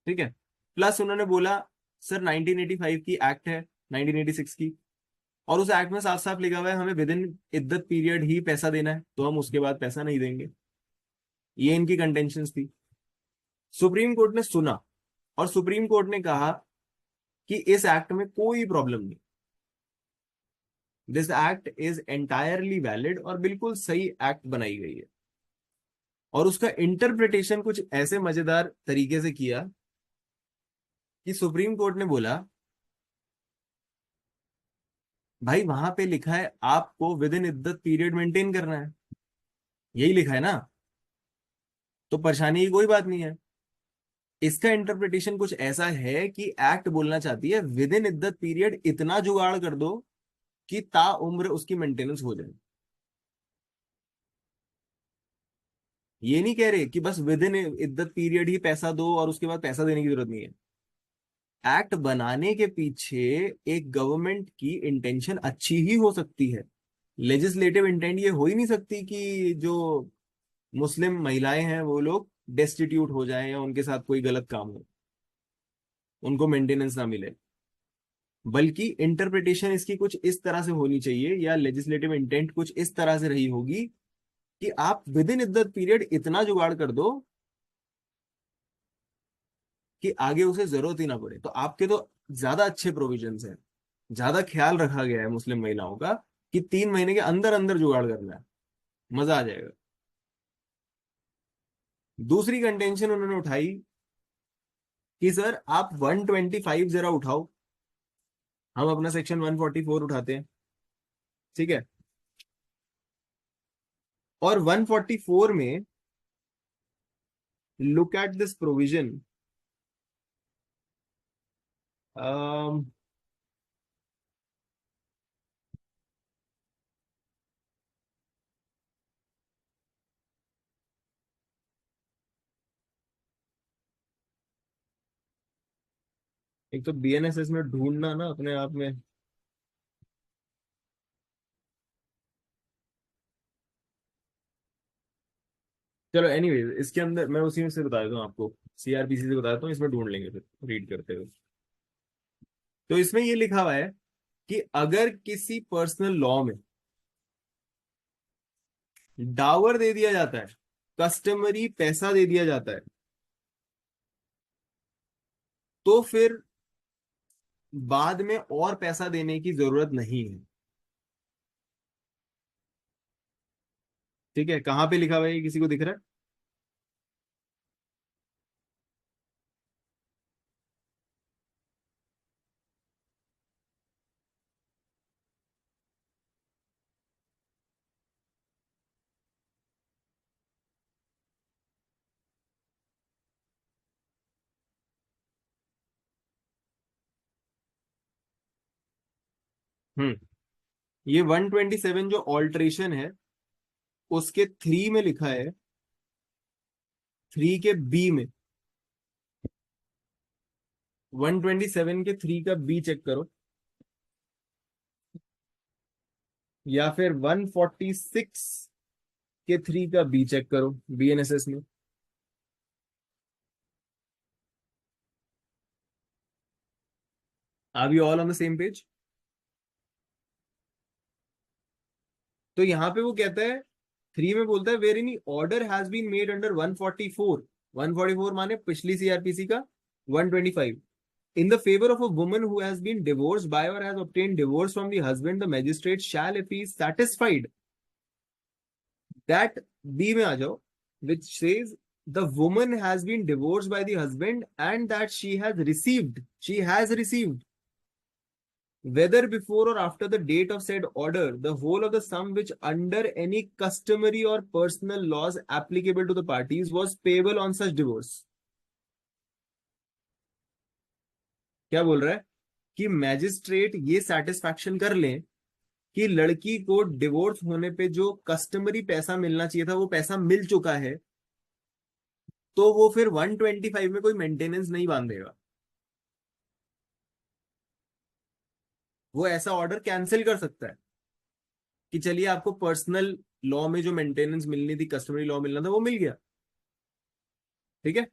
Speaker 1: ठीक है। प्लस उन्होंने बोला सर 1985 की एक्ट है, 1986 की, और उस एक्ट में साफ साफ लिखा हुआ है हमें विद इन इद्दत पीरियड ही पैसा देना है, तो हम उसके बाद पैसा नहीं देंगे। ये इनकी कंटेंशंस थी। सुप्रीम कोर्ट ने सुना और सुप्रीम कोर्ट ने कहा कि इस एक्ट में कोई प्रॉब्लम नहीं, this act is entirely valid, और बिल्कुल सही एक्ट बनाई गई है। और उसका इंटरप्रिटेशन कुछ ऐसे मजेदार तरीके से किया कि सुप्रीम कोर्ट ने बोला भाई वहां पे लिखा है आपको विद इन इद्दत पीरियड मेंटेन करना है, यही लिखा है ना, तो परेशानी की कोई बात नहीं है। इसका इंटरप्रिटेशन कुछ ऐसा है कि एक्ट बोलना चाहती है विद इन इद्दत पीरियड इतना जुगाड़ कर दो कि ता उम्र उसकी मेंटेनेंस हो जाए। ये नहीं कह रहे कि बस विद इन इद्दत पीरियड ही पैसा दो और उसके बाद पैसा देने की जरूरत नहीं है। एक्ट बनाने के पीछे एक गवर्नमेंट की इंटेंशन अच्छी ही हो सकती है, लेजिस्लेटिव इंटेंट ये हो ही नहीं सकती कि जो मुस्लिम महिलाएं हैं वो लोग डेस्टिट्यूट हो जाएं या उनके साथ कोई गलत काम हो, उनको मेंटेनेंस ना मिले। बल्कि इंटरप्रिटेशन इसकी कुछ इस तरह से होनी चाहिए, या लेजिस्लेटिव इंटेंट कुछ इस तरह से रही होगी कि आप विद इन इद्दत पीरियड इतना जुगाड़ कर दो कि आगे उसे जरूरत ही ना पड़े। तो आपके तो ज्यादा अच्छे प्रोविजंस हैं, ज्यादा ख्याल रखा गया है मुस्लिम महिलाओं का कि 3 महीने के अंदर अंदर जुगाड़ करना है, मजा आ जाएगा। दूसरी कंटेंशन उन्होंने उठाई कि सर आप 125 जरा उठाओ, हम अपना सेक्शन 144 उठाते हैं। ठीक है, और 144 में लुक एट दिस प्रोविजन, एक तो बीएनएसएस में ढूंढना ना अपने आप में, चलो एनीवेज इसके अंदर मैं उसी में से बता देता हूँ आपको, सीआरपीसी से बता देता हूँ, इसमें ढूंढ लेंगे फिर रीड करते हुए। तो इसमें ये लिखा हुआ है कि अगर किसी पर्सनल लॉ में डावर दे दिया जाता है, कस्टमरी पैसा दे दिया जाता है, तो फिर बाद में और पैसा देने की जरूरत नहीं है। ठीक है, कहां पे लिखा हुआ है, किसी को दिख रहा है? हम्म, ये 127 जो ऑल्ट्रेशन है उसके 3 में लिखा है, 3 के बी में, 127 के 3 का बी चेक करो, या फिर 146 के 3 का बी चेक करो बीएनएसएस में। Are we all on the same page? तो यहां पे वो कहता है 3 में बोलता है where any order has been made under 144, 144 माने पिछली सीआरपीसी का 125, in the favor of a woman who has been divorced by or has obtained divorce from the husband, the magistrate shall, if he is satisfied that, B में आ जाओ, which says the woman has been divorced by the husband and that she has received whether before or after the date of said order the whole of the sum which under any customary or personal laws applicable to the parties was payable on such divorce। क्या बोल रहा है कि magistrate ये satisfaction कर ले कि लड़की को डिवोर्स होने पे जो कस्टमरी पैसा मिलना चाहिए था वो पैसा मिल चुका है, तो वो फिर 125 में कोई मेंटेनेंस नहीं बांधेगा, वो ऐसा ऑर्डर कैंसिल कर सकता है कि चलिए आपको पर्सनल लॉ में जो मेंटेनेंस मिलनी थी, कस्टमरी लॉ मिलना था, वो मिल गया। ठीक है,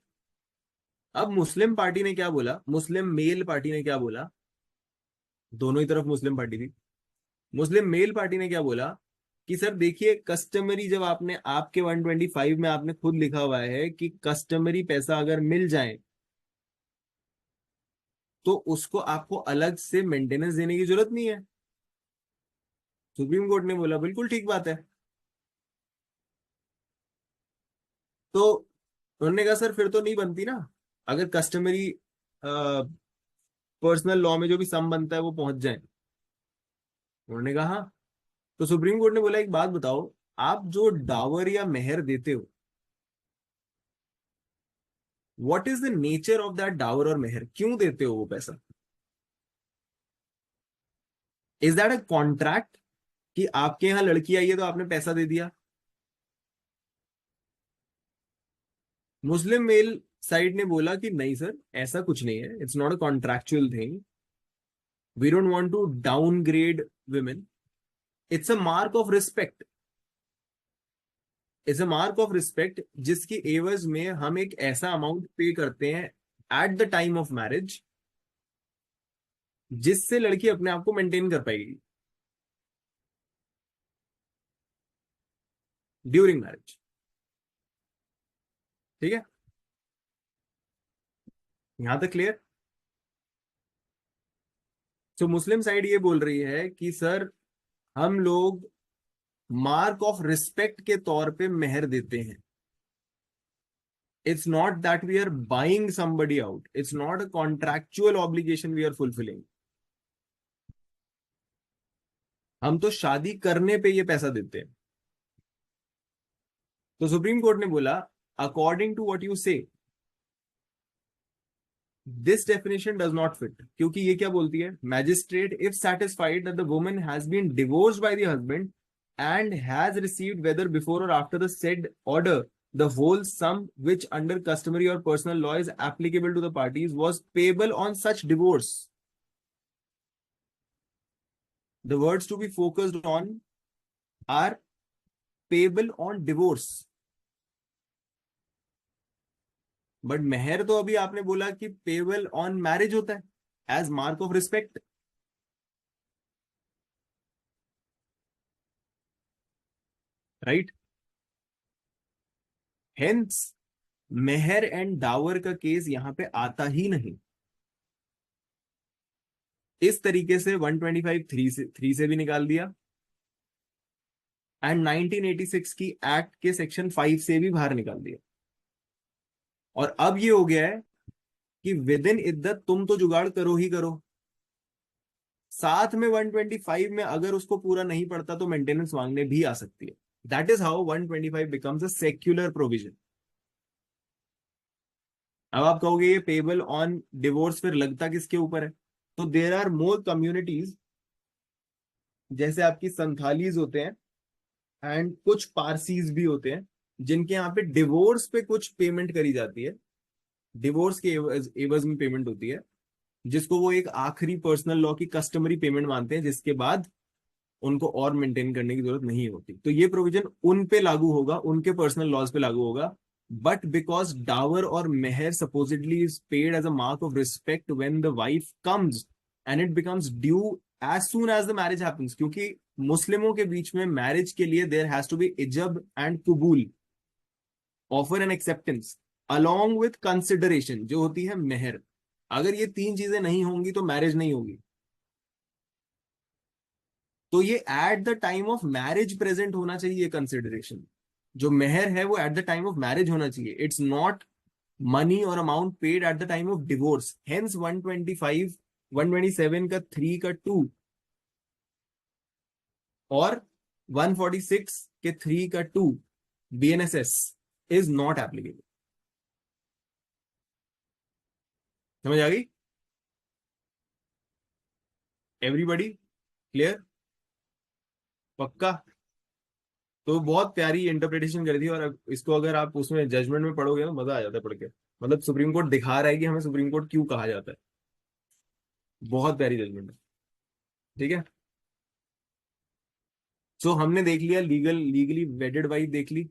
Speaker 1: अब मुस्लिम पार्टी ने क्या बोला, मुस्लिम मेल पार्टी ने क्या बोला, दोनों ही तरफ मुस्लिम पार्टी थी, मुस्लिम मेल पार्टी ने क्या बोला कि सर देखिए कस्टमरी, जब आपने आपके 125 में आपने खुद लिखा हुआ है कि कस्टमरी पैसा अगर मिल जाए तो उसको आपको अलग से मेंटेनेंस देने की जरूरत नहीं है। सुप्रीम कोर्ट ने बोला बिल्कुल ठीक बात है। तो उन्होंने कहा सर फिर तो नहीं बनती ना, अगर कस्टमरी पर्सनल लॉ में जो भी सम बनता है वो पहुंच जाए। उन्होंने कहा हाँ। तो सुप्रीम कोर्ट ने बोला एक बात बताओ, आप जो डावर या मेहर देते हो, what is the nature of that dower और मेहर, क्यों देते हो वो पैसा? इज दैट अ कॉन्ट्रैक्ट कि आपके यहां लड़की आई है तो आपने पैसा दे दिया? मुस्लिम मेल साइड ने बोला कि नहीं सर ऐसा कुछ नहीं है, it's not a contractual thing, we don't want to downgrade women, it's a mark of respect, it's a mark of respect जिसकी एवज में हम एक ऐसा अमाउंट पे करते हैं at the time of marriage जिससे लड़की अपने आप को मेंटेन कर पाएगी ड्यूरिंग मैरिज। ठीक है, यहां तक क्लियर? तो मुस्लिम साइड ये बोल रही है कि सर हम लोग मार्क ऑफ रिस्पेक्ट के तौर पे मेहर देते हैं, it's not that we are buying somebody out, it's not a contractual obligation we are fulfilling, हम तो शादी करने पे ये पैसा देते हैं। तो सुप्रीम कोर्ट ने बोला according to what you say this definition does not fit, क्योंकि ये क्या बोलती है, magistrate if satisfied that the woman has been divorced by the husband and has received whether before or after the said order the whole sum which under customary or personal law is applicable to the parties was payable on such divorce. The words to be focused on are payable on divorce. But मेहर तो अभी आपने बोला कि payable on marriage होता है as mark of respect. Right. Hence मेहर and dower का केस यहां पे आता ही नहीं. इस तरीके से 125 3 से भी निकाल दिया एंड 1986 की एक्ट के सेक्शन 5 से भी बाहर निकाल दिया. और अब ये हो गया है कि विद इन इद्दत तुम तो जुगाड़ करो ही करो, साथ में 125 में अगर उसको पूरा नहीं पड़ता तो मेंटेनेंस मांगने भी आ सकती है. That is how 125 becomes a secular provision. अब आप कहोगे ये पेबल ऑन डिवोर्स फिर लगता किसके ऊपर है? तो देर आर मोर कम्युनिटीज, जैसे आपकी संथालीज होते हैं एंड कुछ पारसीज भी होते हैं, जिनके यहाँ पे डिवोर्स पे कुछ पेमेंट करी जाती है. डिवोर्स के एवज में पेमेंट होती है, जिसको वो एक आखिरी पर्सनल लॉ की कस्टमरी पेमेंट मानते हैं, जिसके बाद उनको और मेंटेन करने की जरूरत नहीं होती. तो ये प्रोविजन उन पे लागू होगा, उनके पर्सनल लॉज पे लागू होगा. बट बिकॉज डावर और मेहर supposedly is paid as a mark of respect when the wife comes and it becomes due as soon as the marriage happens, क्योंकि मुस्लिमों के बीच में मैरिज के लिए देयर हैज टू बी इजब एंड कुबूल, offer and acceptance along with consideration, जो होती है मेहर. अगर ये तीन चीजें नहीं होंगी तो मैरिज नहीं होगी. तो ये at the time of marriage present होना चाहिए. कंसिडरेशन जो मेहर है वो at the time of marriage होना चाहिए. इट्स नॉट मनी और amount paid at the time of divorce. Hence 125 127 का 3 का 2 और 146 के 3 का 2 BNSS इज नॉट एप्लीकेबल. समझ आ गई? Everybody clear? पक्का? तो बहुत प्यारी इंटरप्रिटेशन करी थी. और इसको अगर आप उसमें जजमेंट में पढ़ोगे तो मजा आ जाता है पढ़ के. मतलब सुप्रीम कोर्ट दिखा रहा है कि हमें सुप्रीम कोर्ट क्यों कहा जाता है. बहुत प्यारी जजमेंट है. ठीक है. सो हमने देख लिया लीगली वेडेड वाइफ देख ली,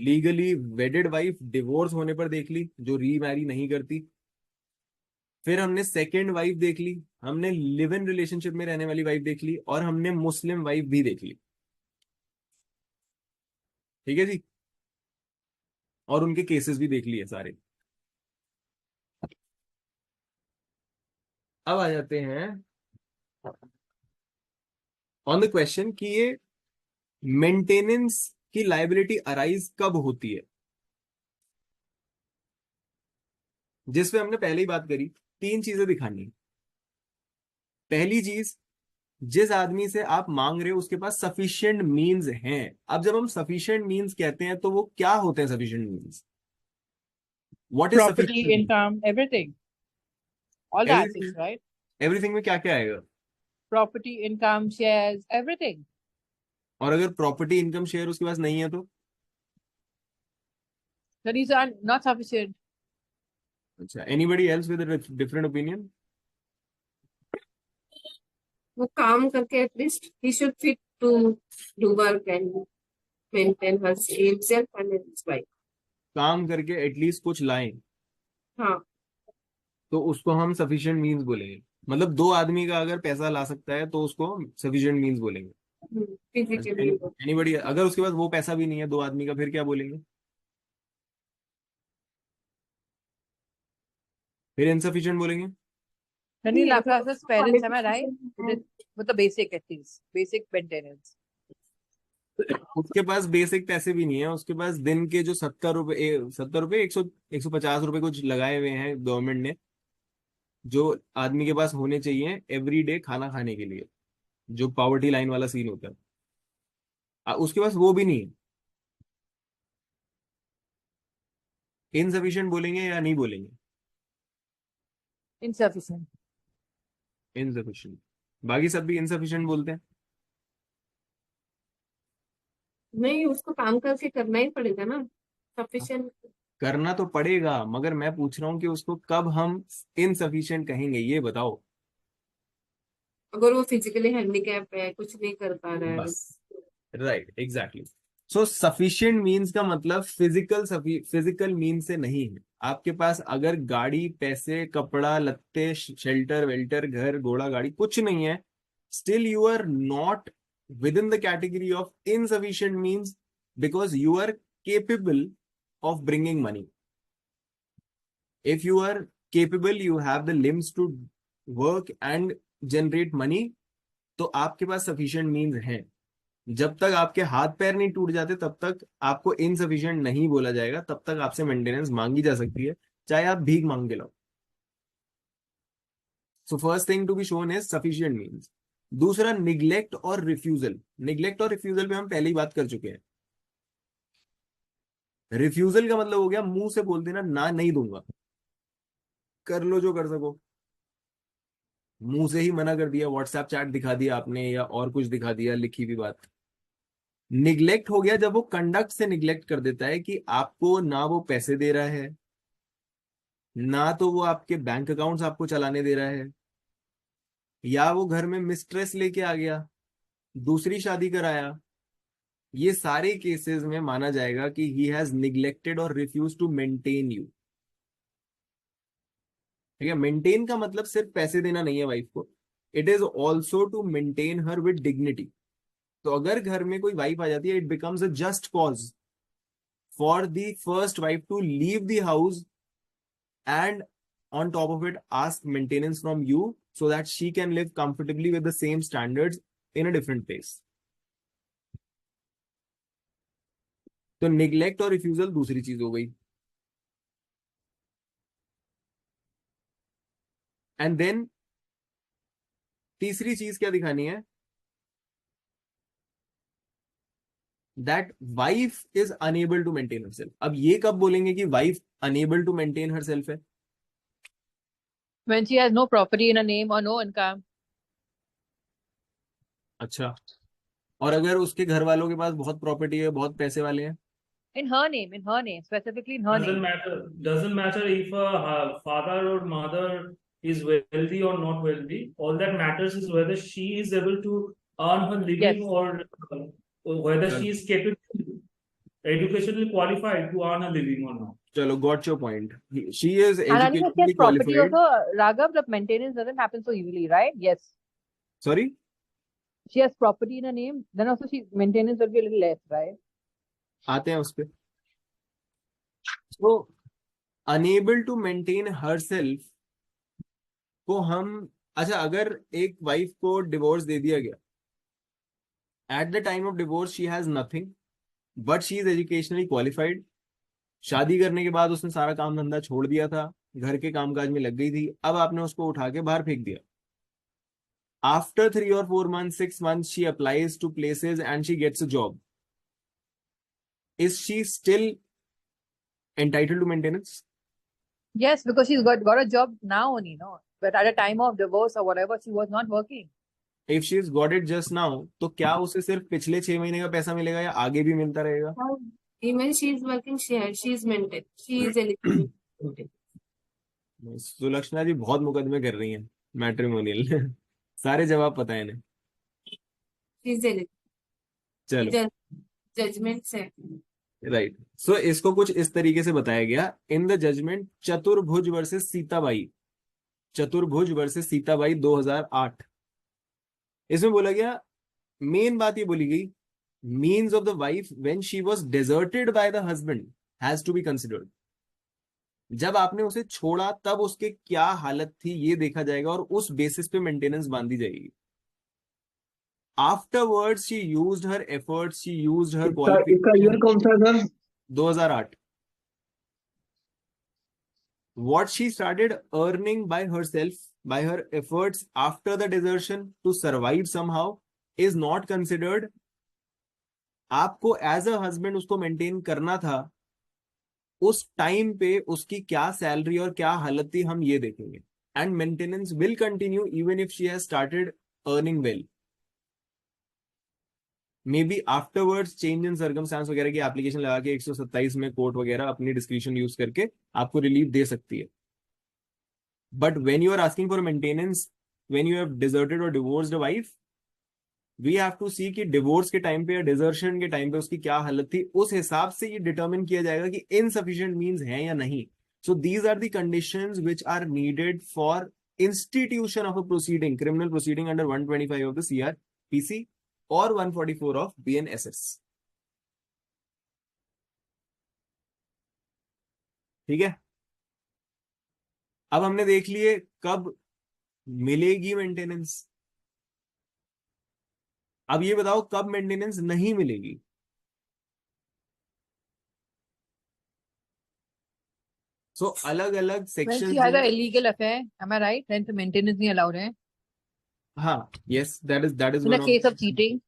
Speaker 1: लीगली वेडेड वाइफ डिवोर्स होने पर देख ली, जो रीमैरी नहीं करती. फिर हमने सेकेंड वाइफ देख ली, हमने लिव इन रिलेशनशिप में रहने वाली वाइफ देख ली, और हमने मुस्लिम वाइफ भी देख ली. ठीक है जी. और उनके केसेस भी देख लिए सारे. अब आ जाते हैं ऑन द क्वेश्चन कि ये मेंटेनेंस की लायबिलिटी अराइज कब होती है, जिसपे हमने पहले ही बात करी. 3 चीजें दिखानी. पहली चीज, जिस आदमी से आप मांग रहे हो उसके पास सफिशिएंट मींस हैं. अब जब हम सफिशिएंट मींस कहते हैं तो वो क्या होते हैं sufficient means? What is
Speaker 6: Property,
Speaker 1: sufficient?
Speaker 6: income, everything. All the
Speaker 1: Everything.
Speaker 6: assets, right?
Speaker 1: Everything में क्या क्या आएगा?
Speaker 6: Property, income, shares, everything.
Speaker 1: और अगर प्रॉपर्टी इनकम शेयर उसके पास नहीं है तो?
Speaker 6: So these are not sufficient.
Speaker 1: अच्छा, anybody else with different opinion?
Speaker 2: वो काम करके at least he should fit to do work and maintain himself and his wife.
Speaker 1: काम करके एटलीस्ट कुछ लाएं
Speaker 2: हाँ.
Speaker 1: तो उसको हम सफिशिएंट मींस बोलेंगे. मतलब 2 आदमी का अगर पैसा ला सकता है तो उसको सफिशिएंट मींस बोलेंगे.
Speaker 2: फिजिकली.
Speaker 1: एनीबडी अगर उसके पास वो पैसा भी नहीं है 2 आदमी का, फिर क्या बोलेंगे? फिर इनसफिशिएंट बोलेंगे.
Speaker 6: Any Lafla's parents, am I right? With the basic at least, basic maintenance.
Speaker 1: उसके पास बेसिक पैसे भी नहीं है. उसके पास दिन के जो 70 रुपए 150 रुपए कुछ लगाए हुए हैं गवर्नमेंट ने, जो आदमी के पास होने चाहिए एवरी डे खाना खाने के लिए, जो पॉवर्टी लाइन वाला सीन होता है, उसके पास वो भी नहीं है. इनसफिशिएंट बोलेंगे या नहीं बोलेंगे?
Speaker 6: Insufficient.
Speaker 1: इनसफिशिएंट. बाकी सब भी इनसफिशिएंट बोलते हैं.
Speaker 2: नहीं, उसको काम करके करना ही पड़ेगा ना, सफिशिएंट।
Speaker 1: करना तो पड़ेगा, मगर मैं पूछ रहा हूँ कि उसको कब हम इनसफिशिएंट कहेंगे, ये बताओ।
Speaker 2: अगर वो फिजिकली हैंडीकैप है, कुछ नहीं कर पा रहा है।
Speaker 1: बस, राइट, एग्जैक्टली। सो सफिशिएंट मीन्स का मतलब फिजिकल मीन्स से नहीं है। आपके पास अगर गाड़ी, पैसे, कपड़ा लत्ते, शेल्टर वेल्टर, घर घोड़ा गाड़ी कुछ नहीं है, still you are not within the category of insufficient means, because you are capable of bringing money. If you are capable, you have the limbs to work and generate money, तो आपके पास sufficient means हैं। जब तक आपके हाथ पैर नहीं टूट जाते तब तक आपको insufficient नहीं बोला जाएगा, तब तक आपसे मेंटेनेंस मांगी जा सकती है, चाहे आप भीख मांग के लाओ। So first thing to be shown is sufficient means। दूसरा, निग्लेक्ट और रिफ्यूजल। निग्लेक्ट और रिफ्यूजल पे हम पहले ही बात कर चुके हैं। रिफ्यूजल का मतलब हो गया मुंह से बोल देना ना, नहीं दूंगा, कर लो जो कर सको। मुंह से ही मना कर दिया, व्हाट्सएप चैट दिखा दिया आपने या और कुछ दिखा दिया, लिखी हुई बात। निग्लेक्ट हो गया जब वो कंडक्ट से निग्लेक्ट कर देता है कि आपको ना वो पैसे दे रहा है, ना तो वो आपके बैंक अकाउंट्स आपको चलाने दे रहा है, या वो घर में मिस्ट्रेस लेके आ गया, दूसरी शादी कराया। ये सारे केसेस में माना जाएगा कि ही हैज निग्लेक्टेड और रिफ्यूज टू मेंटेन यू। ठीक है, मेंटेन का मतलब सिर्फ पैसे देना नहीं है वाइफ को, it is also to maintain her with dignity. तो अगर घर में कोई वाइफ आ जाती है, it becomes a just cause for the first wife to leave the house and on top of it ask maintenance from you so that she can live comfortably with the same standards in a different place। तो neglect और refusal दूसरी चीज हो गई। And then तीसरी चीज क्या दिखानी है, that wife is unable to maintain herself. अब ये कब बोलेंगे कि wife unable to maintain herself है?
Speaker 4: When she has no property in her name or no income.
Speaker 1: अच्छा, और अगर उसके घर वालों के पास बहुत प्रॉपर्टी है, बहुत पैसे वाले हैं?
Speaker 4: In her name, specifically in her
Speaker 5: Doesn't
Speaker 4: name.
Speaker 5: matter. Doesn't matter if a father or mother is wealthy or not wealthy. All that matters is whether she is able to earn her living,
Speaker 4: Yes.
Speaker 5: or whether
Speaker 1: चलो,
Speaker 5: she is capable, educationally qualified to earn a living or not.
Speaker 1: चलो, got your point। She is
Speaker 4: And I think if she has
Speaker 1: educationally
Speaker 4: property
Speaker 1: qualified।
Speaker 4: also, Raghav, the maintenance doesn't happen so easily, right? Yes.
Speaker 1: Sorry?
Speaker 4: She has property in her name, then also she maintenance will be a little less, right?
Speaker 1: आते हैं उस पे। So unable to maintain herself को हम, अच्छा, अगर एक wife को डिवोर्स दे दिया गया, at the time of divorce she has nothing but she is educationally qualified. शादी करने के बाद उसने सारा काम धंधा छोड़ दिया था, घर के कामकाज में लग गई थी, अब आपने उसको उठा के बाहर फेंक दिया। After 3 or 4 months, 6 months, she applies to places and she gets a job. Is she still entitled to maintenance?
Speaker 4: Yes, because she's got a job now only, no? But at the time of divorce or whatever, she was not working.
Speaker 1: If she's got it just now, तो क्या उसे सिर्फ पिछले 6 महीने का पैसा मिलेगा या आगे भी मिलता रहेगा?
Speaker 2: Even she is working, she is maintained, she is eligible to maintain.
Speaker 1: Sulakshana जी बहुत मुकदमे कर रही हैं मैट्रिमोनियल। सारे जवाब पता है इन्हें।
Speaker 2: She is eligible.
Speaker 1: चलो,
Speaker 2: जजमेंट से
Speaker 1: राइट। सो इसको कुछ इस तरीके से बताया गया इन द जजमेंट चतुर्भुज वर्सेस सीताबाई। चतुर्भुज वर्सेस सीताबाई 2008। इसमें बोला गया, मेन बात ये बोली गई, means of the wife when she was deserted by the husband has to be considered. जब आपने उसे छोड़ा तब उसके क्या हालत थी ये देखा जाएगा और उस बेसिस पे मेंटेनेंस बांधी जाएगी। Afterwards she used her efforts, she used her
Speaker 3: इसका ईयर कौन सा है sir?
Speaker 1: 2008। What she started earning by herself, by her efforts after the desertion to survive somehow is not considered। आपको एज अ हस्बैंड उसको maintain करना था, उस time पे उसकी क्या सैलरी और क्या हालत थी हम ये देखेंगे। And maintenance will continue even if she has started earning well. May be afterwards change in circumstance वगैरह की एप्लीकेशन लगा के 127 में कोर्ट वगैरह अपनी डिस्क्रिप्शन यूज करके आपको रिलीफ दे सकती है. But when you are asking for maintenance, when you have deserted और divorced a wife, we have to see कि डिवोर्स के टाइम पे या डिजर्शन के टाइम पे उसकी क्या हालत थी, उस हिसाब से ये डिटरमिन किया जाएगा कि इनसफिशिएंट मींस है या नहीं. So these are the conditions which are needed for institution of a proceeding, criminal proceeding under 125 of the CRPC or 144 of BNSS. ठीक है. अब हमने देख लिए कब मिलेगी मेंटेनेंस. अब ये बताओ कब मेंटेनेंस नहीं मिलेगी. सो अलग अलग
Speaker 6: When
Speaker 1: sections
Speaker 6: she has an illegal affair, am I right? Then the maintenance नहीं allowed है.
Speaker 1: हाँ, yes, that is
Speaker 6: In
Speaker 1: one
Speaker 6: a
Speaker 1: of.
Speaker 6: case of cheating,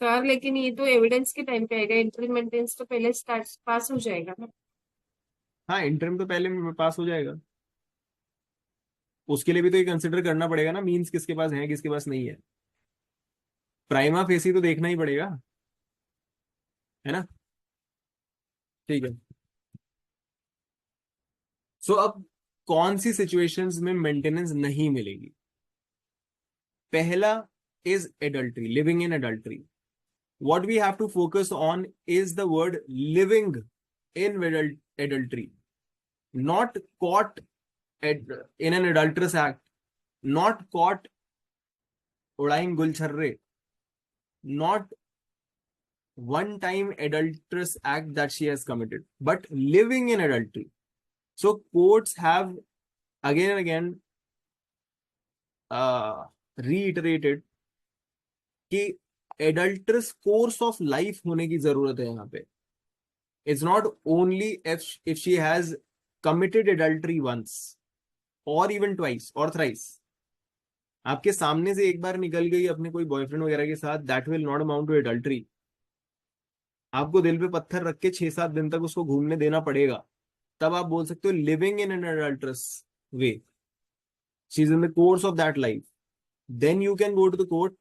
Speaker 2: sir लेकिन ये तो एविडेंस के टाइम पे आएगा, इंटरनल मेंटेनेंस तो पहले स्टार्ट पास हो जाएगा ना.
Speaker 1: हाँ, इंटरम तो पहले पास हो जाएगा. उसके लिए भी तो ये कंसिडर करना पड़ेगा ना, मींस किसके पास है किसके पास नहीं है. प्राइमा फेसी तो देखना ही पड़ेगा, है ना. ठीक है. सो अब कौन सी सिचुएशंस में मेंटेनेंस नहीं मिलेगी. पहला is adultery, living in adultery. what we have to focus on is the word living in adultery, not caught in an adulterous act, not caught उड़ाइन गुलछर्रे, not one time adulterous act that she has committed, but living in adultery. So courts have again and again reiterated कि adulterous course of life होने की जरूरत है यहाँ पे. It's not only if she has committed adultery once और even twice और thrice. आपके सामने से एक बार निकल गई अपने कोई बॉयफ्रेंड वगैरह के साथ, that will not amount to adultery. आपको दिल पे पत्थर रख के 6-7 दिन तक उसको घूमने देना पड़ेगा, तब आप बोल सकते हो living in an adulterous way, she is in the course of that life. Then you can go to the court,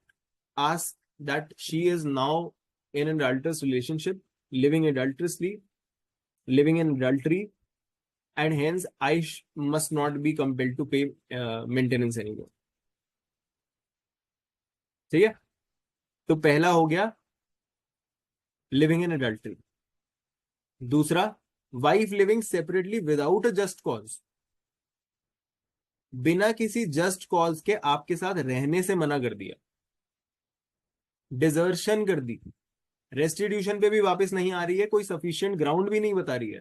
Speaker 1: ask that she is now in an adulterous relationship, living adulterously, living in adultery, and hence I must not be compelled to pay maintenance anymore. ठीक है. तो पहला हो गया living in adultery. दूसरा, wife living separately without a just cause, बिना किसी just cause के आपके साथ रहने से मना कर दिया, डिजर्शन कर दी, रेस्टिट्यूशन पे भी वापस नहीं आ रही है, कोई सफिशिएंट ग्राउंड भी नहीं बता रही है,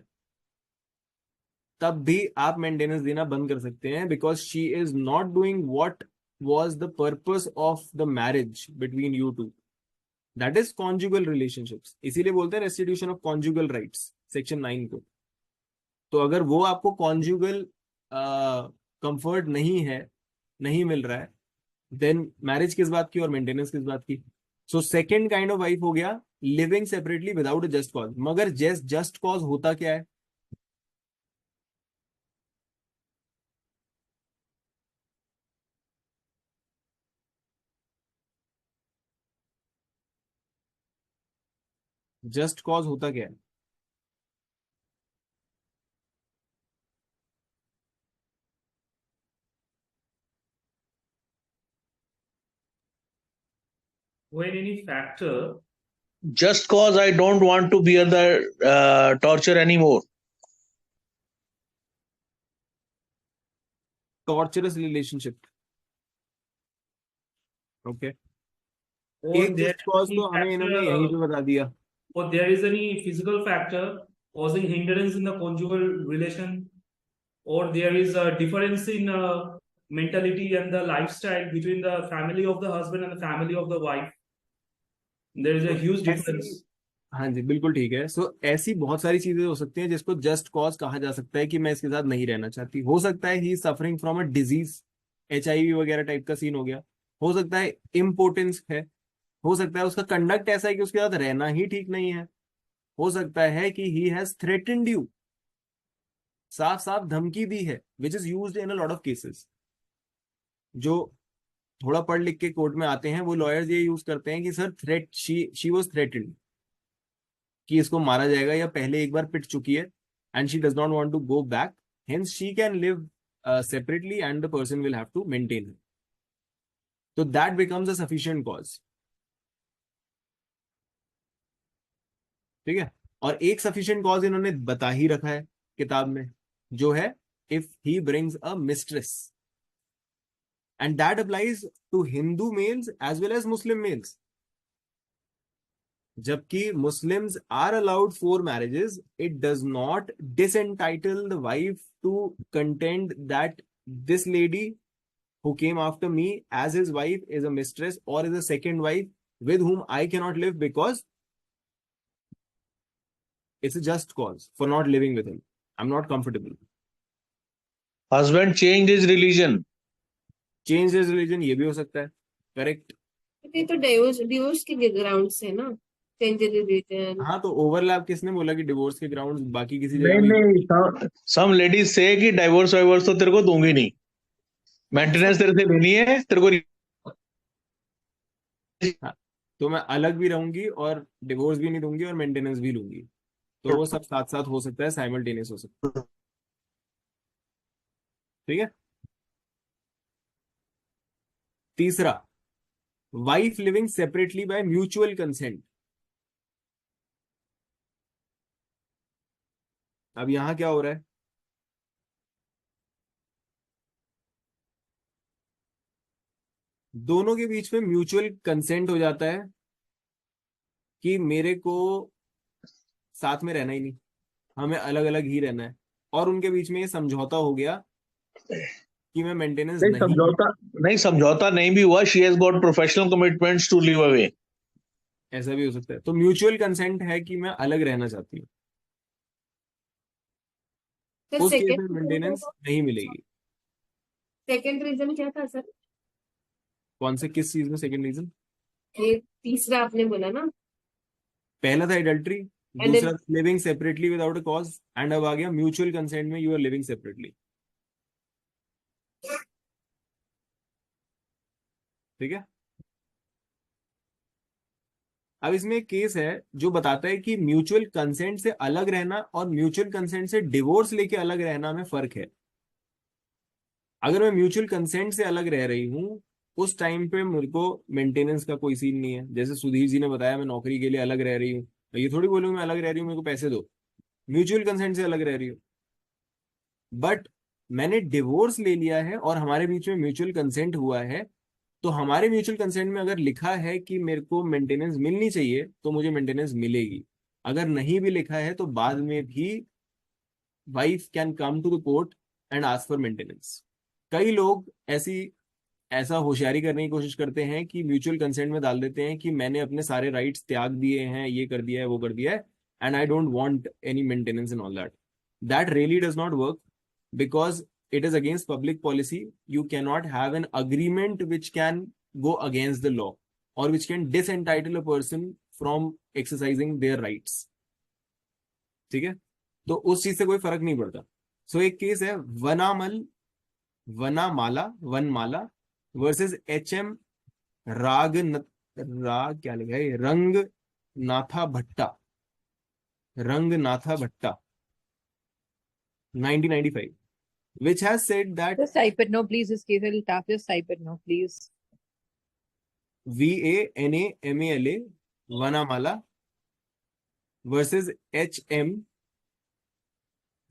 Speaker 1: तब भी आप मेंटेनेंस देना बंद कर सकते हैं, because she is not doing what was the purpose of the marriage between you two, that is conjugal relationships. इसीलिए बोलते हैं restitution of conjugal rights, section 9 को. तो अगर वो आपको कॉन्जुगल कंफर्ट नहीं है, नहीं मिल रहा है, देन मैरिज किस बात की और मेंटेनेंस किस बात की. So second kind of wife हो गया living separately without a just cause. मगर जस्ट कॉज होता क्या है? जस्ट कॉज होता क्या है?
Speaker 5: When any factor,
Speaker 3: Just cause I don't want to bear the torture anymore.
Speaker 1: Torturers relationship. Okay,
Speaker 5: or
Speaker 1: एक
Speaker 5: there
Speaker 1: जस्ट कॉज
Speaker 5: is
Speaker 1: तो
Speaker 5: any
Speaker 1: हमें इन्होंने
Speaker 5: factor,
Speaker 1: यहीं पे बता दिया.
Speaker 5: or there is any physical factor causing hindrance in the conjugal relation, or there is a difference in mentality and the lifestyle between the family of the husband and the family of the wife. There is a huge difference.
Speaker 1: हाँ जी, बिल्कुल ठीक है. सो ऐसी बहुत सारी चीजें हो सकती हैं जिसको जस्ट कॉज कहा जा सकता है कि मैं इसके साथ नहीं रहना चाहती. हो सकता है he suffering from a disease, HIV वगैरह टाइप का सीन हो गया. हो सकता है इम्पोर्टेंस है. हो सकता है उसका कंडक्ट ऐसा है कि उसके साथ रहना ही ठीक नहीं है. हो सकता है कि ही हैज थ्रेटेंड यू, साफ साफ धमकी दी है, which is used in a lot of cases. जो थोड़ा पढ़ लिख के कोर्ट में आते हैं, वो लॉयर्स ये यूज करते हैं कि sir threat, she was threatened कि इसको मारा जाएगा, या पहले एक बार पिट चुकी है, and she does not want to go back, hence she can live separately and the person will have to maintain. तो that becomes a sufficient cause. ठीक है, और एक सफिशिएंट कॉज इन्होंने बता ही रखा है किताब में, जो है if he brings a mistress, and that applies to Hindu males as well as Muslim males. जबकि Muslims are allowed 4 marriages, it does not disentitle the wife to contend that this lady who came after me as his wife is a mistress or is a second wife with whom I cannot live, because it's a just cause for not living with him. I'm not comfortable.
Speaker 3: Husband changed his religion.
Speaker 1: Change his religion, ये भी हो सकता है, correct.
Speaker 2: ये तो divorce के ground से ना, चेंज रिलीजन।
Speaker 1: हाँ, तो ओवरलैप किसने बोला कि डिवोर्स के ग्राउंड बाकी किसी
Speaker 3: नहीं
Speaker 1: जगह भी?
Speaker 3: नहीं, सम लेडीज से कि डाइवोर्स वाइवर्स तो तेरे को दूंगी नहीं, मेंटेनेंस तेरे से लेनी है, तेरे को
Speaker 1: हाँ, तो मैं अलग भी रहूंगी और डिवोर्स भी नहीं दूंगी और मेंटेनेंस भी लूंगी, तो वो सब साथ साथ हो सकता है, साइमल्टेनियस हो सकता है। ठीक है। तीसरा, wife living separately by mutual consent. अब यहां क्या हो रहा है, दोनों के बीच में म्यूचुअल कंसेंट हो जाता है कि मेरे को साथ में रहना ही नहीं, हमें अलग अलग ही रहना है, और उनके बीच में ये समझौता हो गया कि मैं मेंटेनेंस
Speaker 3: नहीं
Speaker 1: नहीं।
Speaker 3: समझौता नहीं भी हुआ, she has got professional commitments to live away.
Speaker 1: ऐसा भी हो सकता है, तो म्यूचुअल कंसेंट है कि मैं अलग रहना चाहती हूँ,
Speaker 2: तो
Speaker 1: उस केस में मेंटेनेंस नहीं मिलेगी।
Speaker 2: सेकेंड रीजन क्या था सर?
Speaker 1: कौन से, किस चीज में सेकंड रीजन?
Speaker 2: ये तीसरा आपने बोला ना,
Speaker 1: पहला था एडल्ट्री,
Speaker 2: And
Speaker 1: दूसरा living separately without a cause, and अब आ गया म्यूचुअल कंसेंट में यू आर लिविंग सेपरेटली। ठीक है। अब इसमें एक केस है जो बताता है कि म्यूचुअल कंसेंट से अलग रहना और म्यूचुअल कंसेंट से डिवोर्स लेके अलग रहना में फर्क है। अगर मैं म्यूचुअल कंसेंट से अलग रह रही हूं, उस टाइम पे मेरे को मेंटेनेंस का कोई सीन नहीं है। जैसे सुधीर जी ने बताया, मैं नौकरी के लिए अलग रह रही हूँ, तो ये थोड़ी बोलूंगी मैं अलग रह रही हूँ, मेरे को पैसे दो, म्यूचुअल कंसेंट से अलग रह रही हूँ। बट मैंने डिवोर्स ले लिया है और हमारे बीच में म्यूचुअल कंसेंट हुआ है, तो हमारे म्यूचुअल कंसेंट में अगर लिखा है कि मेरे को मेंटेनेंस मिलनी चाहिए तो मुझे मेंटेनेंस मिलेगी। अगर नहीं भी लिखा है तो बाद में भी wife can come to the court and ask for maintenance. कई लोग ऐसा होशियारी करने की कोशिश करते हैं कि म्यूचुअल कंसेंट में डाल देते हैं कि मैंने अपने सारे राइट्स त्याग दिए हैं, ये कर दिया है, वो कर दिया है, and I don't want any maintenance and all that. That really does not work, because it is against public policy. You cannot have an agreement which can go against the law or which can disentitle a person from exercising their rights. ठीक है, तो उस चीज से कोई फर्क नहीं पड़ता। सो एक केस है वनमाला वर्सेस HM राग क्या लिखा है, रंगनाथा भट्टा 1995, which has said that
Speaker 6: Just type it no, please. This case a little tough. Just type it no, please.
Speaker 1: VANAMALA Vanamala versus HM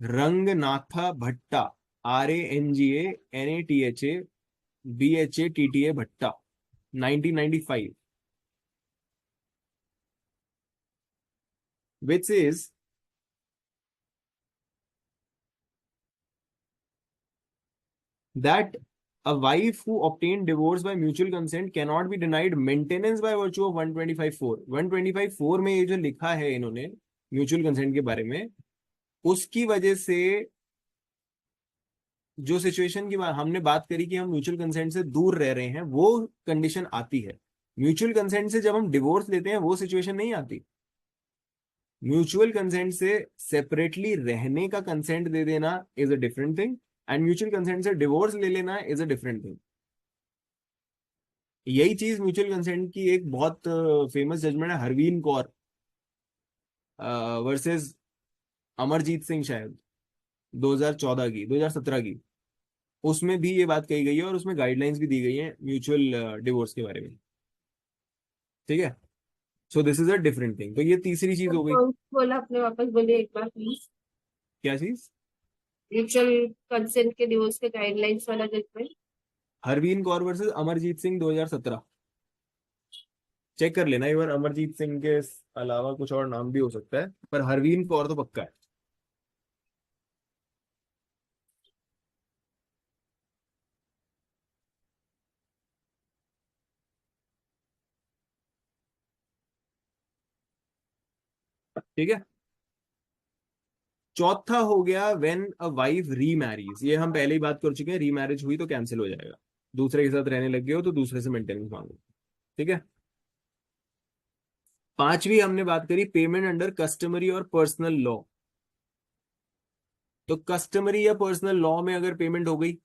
Speaker 1: Ranganatha Bhatta RANGANATHA BHATTA भट्टा 1995, which says that a wife who obtained divorce by mutual consent cannot be denied maintenance by virtue of 125(4). 125(4) में ये जो लिखा है इन्होंने mutual consent के बारे में, उसकी वजह से जो सिचुएशन की हमने बात करी कि हम म्यूचुअल कंसेंट से दूर रह रहे हैं, वो कंडीशन आती है। म्यूचुअल कंसेंट से जब हम डिवोर्स लेते हैं वो सिचुएशन नहीं आती। म्यूचुअल कंसेंट से सेपरेटली रहने का कंसेंट दे देना is a different thing, and mutual consent से डिवोर्स ले लेना इज अ डिफरेंट थिंग। यही चीज म्यूचुअल कंसेंट की एक बहुत फेमस जजमेंट है, हरवीन कौर वर्सेस अमरजीत सिंह, शायद 2014 की, 2017 की। उसमें भी ये बात कही गई है और उसमें गाइडलाइंस भी दी गई है म्यूचुअल डिवोर्स के बारे में। ठीक है, सो this is a different thing. तो ये तीसरी चीज हो गई।
Speaker 2: कौन बोला आपने, वापस बोलिए एक बार प्लीज।
Speaker 1: क्या चीज?
Speaker 2: म्यूचुअल कंसेंट के डिवोर्स के गाइडलाइंस वाला judgment.
Speaker 1: Harveen Kaur versus Amarjeet Singh 2017। Check कर लेना एक बार, अमरजीत सिंह के अलावा कुछ और नाम भी हो सकता है, पर हरवीन कौर तो पक्का है। ठीक है, चौथा हो गया व्हेन अ वाइफ रीमैरीज। ये हम पहले ही बात कर चुके हैं, रीमैरिज हुई तो कैंसिल हो जाएगा। दूसरे के साथ रहने लग गए हो तो दूसरे से मेंटेनेंस मांगो। ठीक है, पांचवी हमने बात करी पेमेंट अंडर कस्टमरी और पर्सनल लॉ। तो कस्टमरी या पर्सनल लॉ में अगर पेमेंट हो गई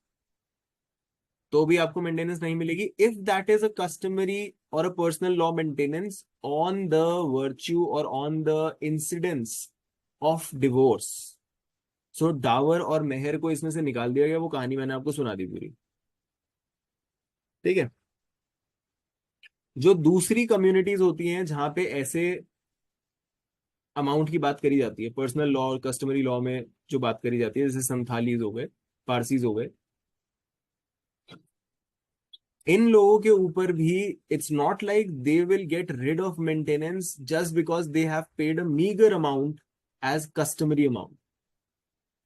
Speaker 1: तो भी आपको मेंटेनेंस नहीं मिलेगी। If that is a customary और a personal law maintenance on the virtue और on the incidence of divorce, so dower और मेहर को इसमें से निकाल दिया गया। वो कहानी मैंने आपको सुना दी पूरी। ठीक है, जो दूसरी कम्युनिटीज होती हैं जहां पे ऐसे अमाउंट की बात करी जाती है, पर्सनल लॉ और कस्टमरी लॉ में जो बात करी जाती है, जैसे संथालीज हो गए, पारसीज हो गए, इन लोगों के ऊपर भी it's not like they will get rid of maintenance just because they have paid a meagre amount as customary amount.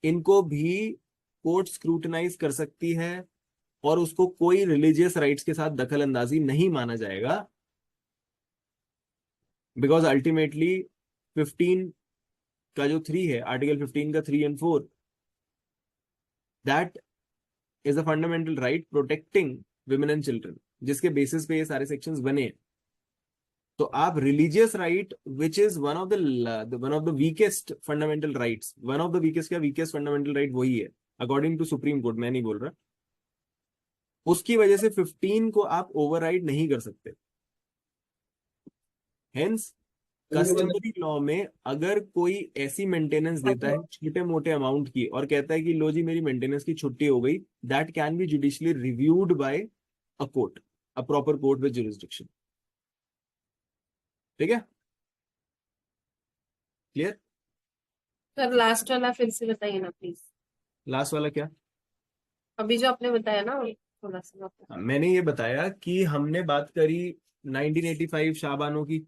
Speaker 1: इनको भी कोर्ट स्क्रूटनाइज कर सकती है और उसको कोई रिलीजियस राइट्स के साथ दखल अंदाजी नहीं माना जाएगा, बिकॉज अल्टीमेटली 15 का जो 3 है, आर्टिकल 15 का 3 और 4, that is a fundamental right protecting women and children, जिसके बेसिस पे ये सारे सेक्शंस बने हैं। तो आप religious right which is one of the weakest fundamental rights, one of the weakest, क्या वीकेस्ट फंडामेंटल राइट वही है अकॉर्डिंग टू सुप्रीम कोर्ट, मैं नहीं बोल रहा, उसकी वजह से 15 को आप ओवरराइड नहीं कर सकते। हेंस कस्टमरी लॉ में अगर कोई ऐसी मेंटेनेंस देता है छोटे मोटे अमाउंट की और कहता है कि लो जी मेरी मेंटेनेंस की छुट्टी हो गई, that can be judicially reviewed by a court, a proper court with jurisdiction. ठीक है, क्लियर?
Speaker 2: सर लास्ट वाला फिर से बताइए ना प्लीज।
Speaker 1: लास्ट वाला क्या?
Speaker 2: अभी जो आपने बताया ना थोड़ा सा वापस।
Speaker 1: मैंने ये बताया कि हमने बात करी 1985 शाहबानो की।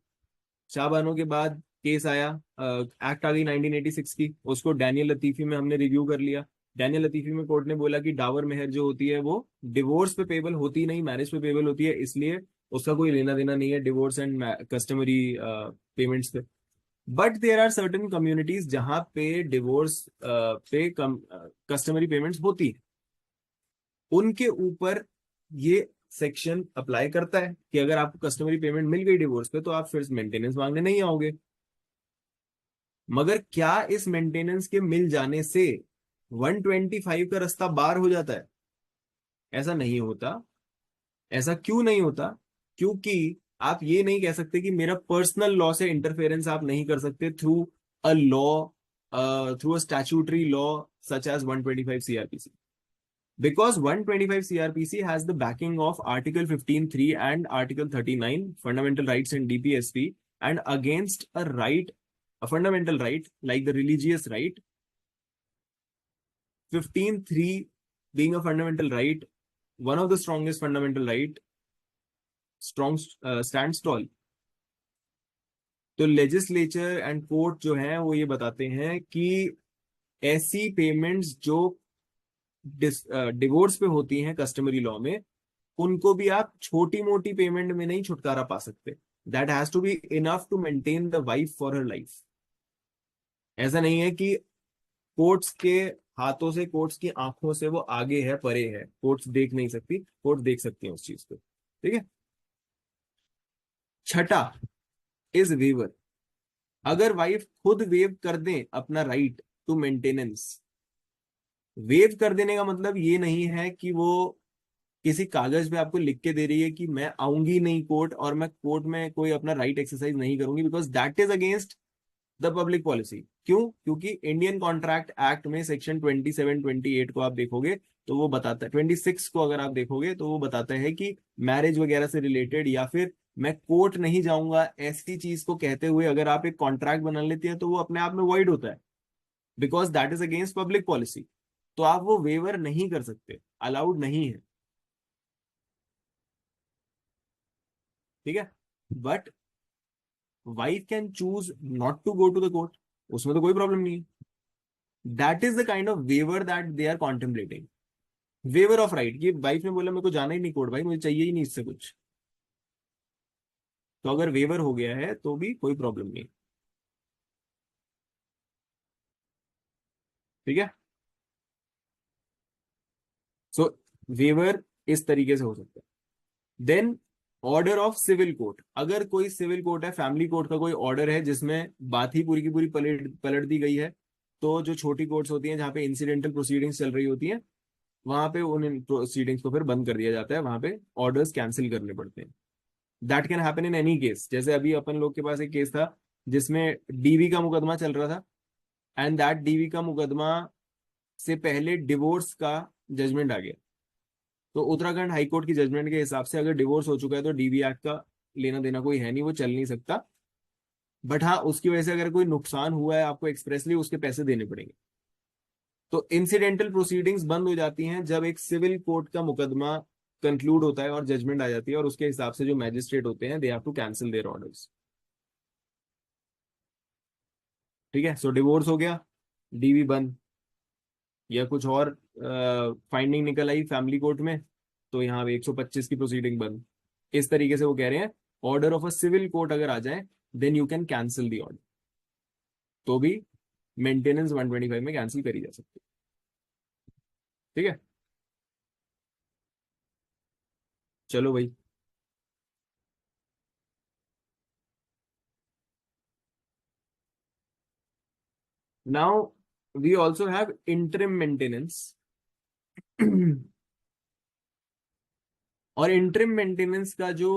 Speaker 1: शाहबानो के बाद केस आया, एक्ट आ गई 1986 की, उसको डैनियल लतीफी में हमने रिव्यू कर लिया। डैनियल लतीफी में कोर्ट ने बोला कि डावर मेहर जो होती है वो डिवोर्स पे पेबल होती नहीं, मैरिज पे पेबल होती है, इसलिए उसका कोई लेना देना नहीं है डिवोर्स एंड कस्टमरी पेमेंट्स पे। But there are certain communities जहां पे डिवोर्स पे कस्टमरी पेमेंट्स होती है, उनके ऊपर ये सेक्शन अप्लाई करता है कि अगर आपको कस्टमरी पेमेंट मिल गई डिवोर्स पे तो आप फिर मेंटेनेंस मांगने नहीं आओगे। मगर क्या इस मेंटेनेंस के मिल जाने से 125 का रास्ता बार हो जाता है? ऐसा नहीं होता। ऐसा क्यों नहीं होता? क्योंकि आप ये नहीं कह सकते कि मेरा पर्सनल लॉ से इंटरफेरेंस आप नहीं कर सकते through a law, through a statutory law such as 125 CrPC, because 125 CRPC has the backing of Article 15(3) and Article 39 fundamental rights in DPSP, and against a right, a fundamental right like the religious right, 15(3) being a fundamental right, one of the strongest fundamental right, strong stands tall. तो legislature and court जो है वो ये बताते हैं कि ऐसी payments जो डिवोर्स पे होती हैं कस्टमरी लॉ में, उनको भी आप छोटी मोटी पेमेंट में नहीं छुटकारा पा सकते। That has to be enough to maintain the wife for her life. ऐसा नहीं है कि कोर्ट्स के हाथों से, कोर्ट्स की आंखों से वो आगे है, परे है, कोर्ट्स देख नहीं सकती, कोर्ट देख सकती है उस चीज को। ठीक है, छठा इज वेवर। अगर वाइफ खुद वेव कर दे अपना राइट टू मेंटेनेंस, वेव कर देने का मतलब ये नहीं है कि वो किसी कागज पे आपको लिख के दे रही है कि मैं आऊंगी नहीं कोर्ट और मैं कोर्ट में कोई अपना राइट एक्सरसाइज नहीं करूंगी, because that is against the public policy. क्यों? क्योंकि इंडियन कॉन्ट्रैक्ट एक्ट में सेक्शन 27, 28 को आप देखोगे तो वो बताता है, 26 को अगर आप देखोगे तो वो बताता है कि मैरिज वगैरह से रिलेटेड या फिर मैं कोर्ट नहीं जाऊंगा ऐसी चीज को कहते हुए अगर आप एक कॉन्ट्रैक्ट बना लेती है तो वो अपने आप में वॉइड होता है, because that is against public policy. तो आप वो वेवर नहीं कर सकते, अलाउड नहीं है, ठीक है। But wife can choose not to go to the court, उसमें तो कोई प्रॉब्लम नहीं है। That is the kind of waiver that they are contemplating, waiver of right. कि वाइफ ने बोला मेरे को जाना ही नहीं कोर्ट, भाई मुझे चाहिए ही नहीं इससे कुछ, तो अगर वेवर हो गया है तो भी कोई प्रॉब्लम नहीं, ठीक है। सो वेवर इस तरीके से हो सकता है। Then order of civil court, अगर कोई सिविल कोर्ट है, फैमिली कोर्ट का कोई ऑर्डर है जिसमें बात ही पूरी की पूरी पलट दी गई है, तो जो छोटी कोर्ट्स होती हैं जहाँ पे इंसिडेंटल प्रोसीडिंग्स चल रही होती हैं वहां पे उन प्रोसीडिंग्स को फिर बंद कर दिया जाता है, वहां पे ऑर्डर्स कैंसिल करने पड़ते हैं। That can happen in any case. जैसे अभी अपन लोग के पास एक केस था जिसमें डीवी का मुकदमा चल रहा था, एंड दैट डीवी का मुकदमा से पहले डिवोर्स का जजमेंट आ गया। तो उत्तराखंड हाईकोर्ट की जजमेंट के हिसाब से अगर डिवोर्स हो चुका है तो डीवी एक्ट का लेना देना कोई है नहीं, वो चल नहीं सकता। बट हाँ, उसकी वजह से अगर कोई नुकसान हुआ है आपको एक्सप्रेसली उसके पैसे देने पड़ेंगे। तो इंसिडेंटल प्रोसीडिंग्स बंद हो जाती हैं जब एक सिविल कोर्ट का मुकदमा कंक्लूड होता है और जजमेंट आ जाती है, और उसके हिसाब से जो मैजिस्ट्रेट होते हैं दे have to cancel there orders, ठीक है। सो डिवोर्स हो गया, डीवी बंद, या कुछ और फाइंडिंग निकल आई फैमिली कोर्ट में तो यहाँ 125 की प्रोसीडिंग बंद। इस तरीके से वो कह रहे हैं order of a civil court अगर आ जाए then you can cancel the order, तो भी मेंटेनेंस 125 में कैंसिल करी जा सकती है, ठीक है। चलो भाई, now we also have interim maintenance. और इंटरिम मेंटेनेंस का जो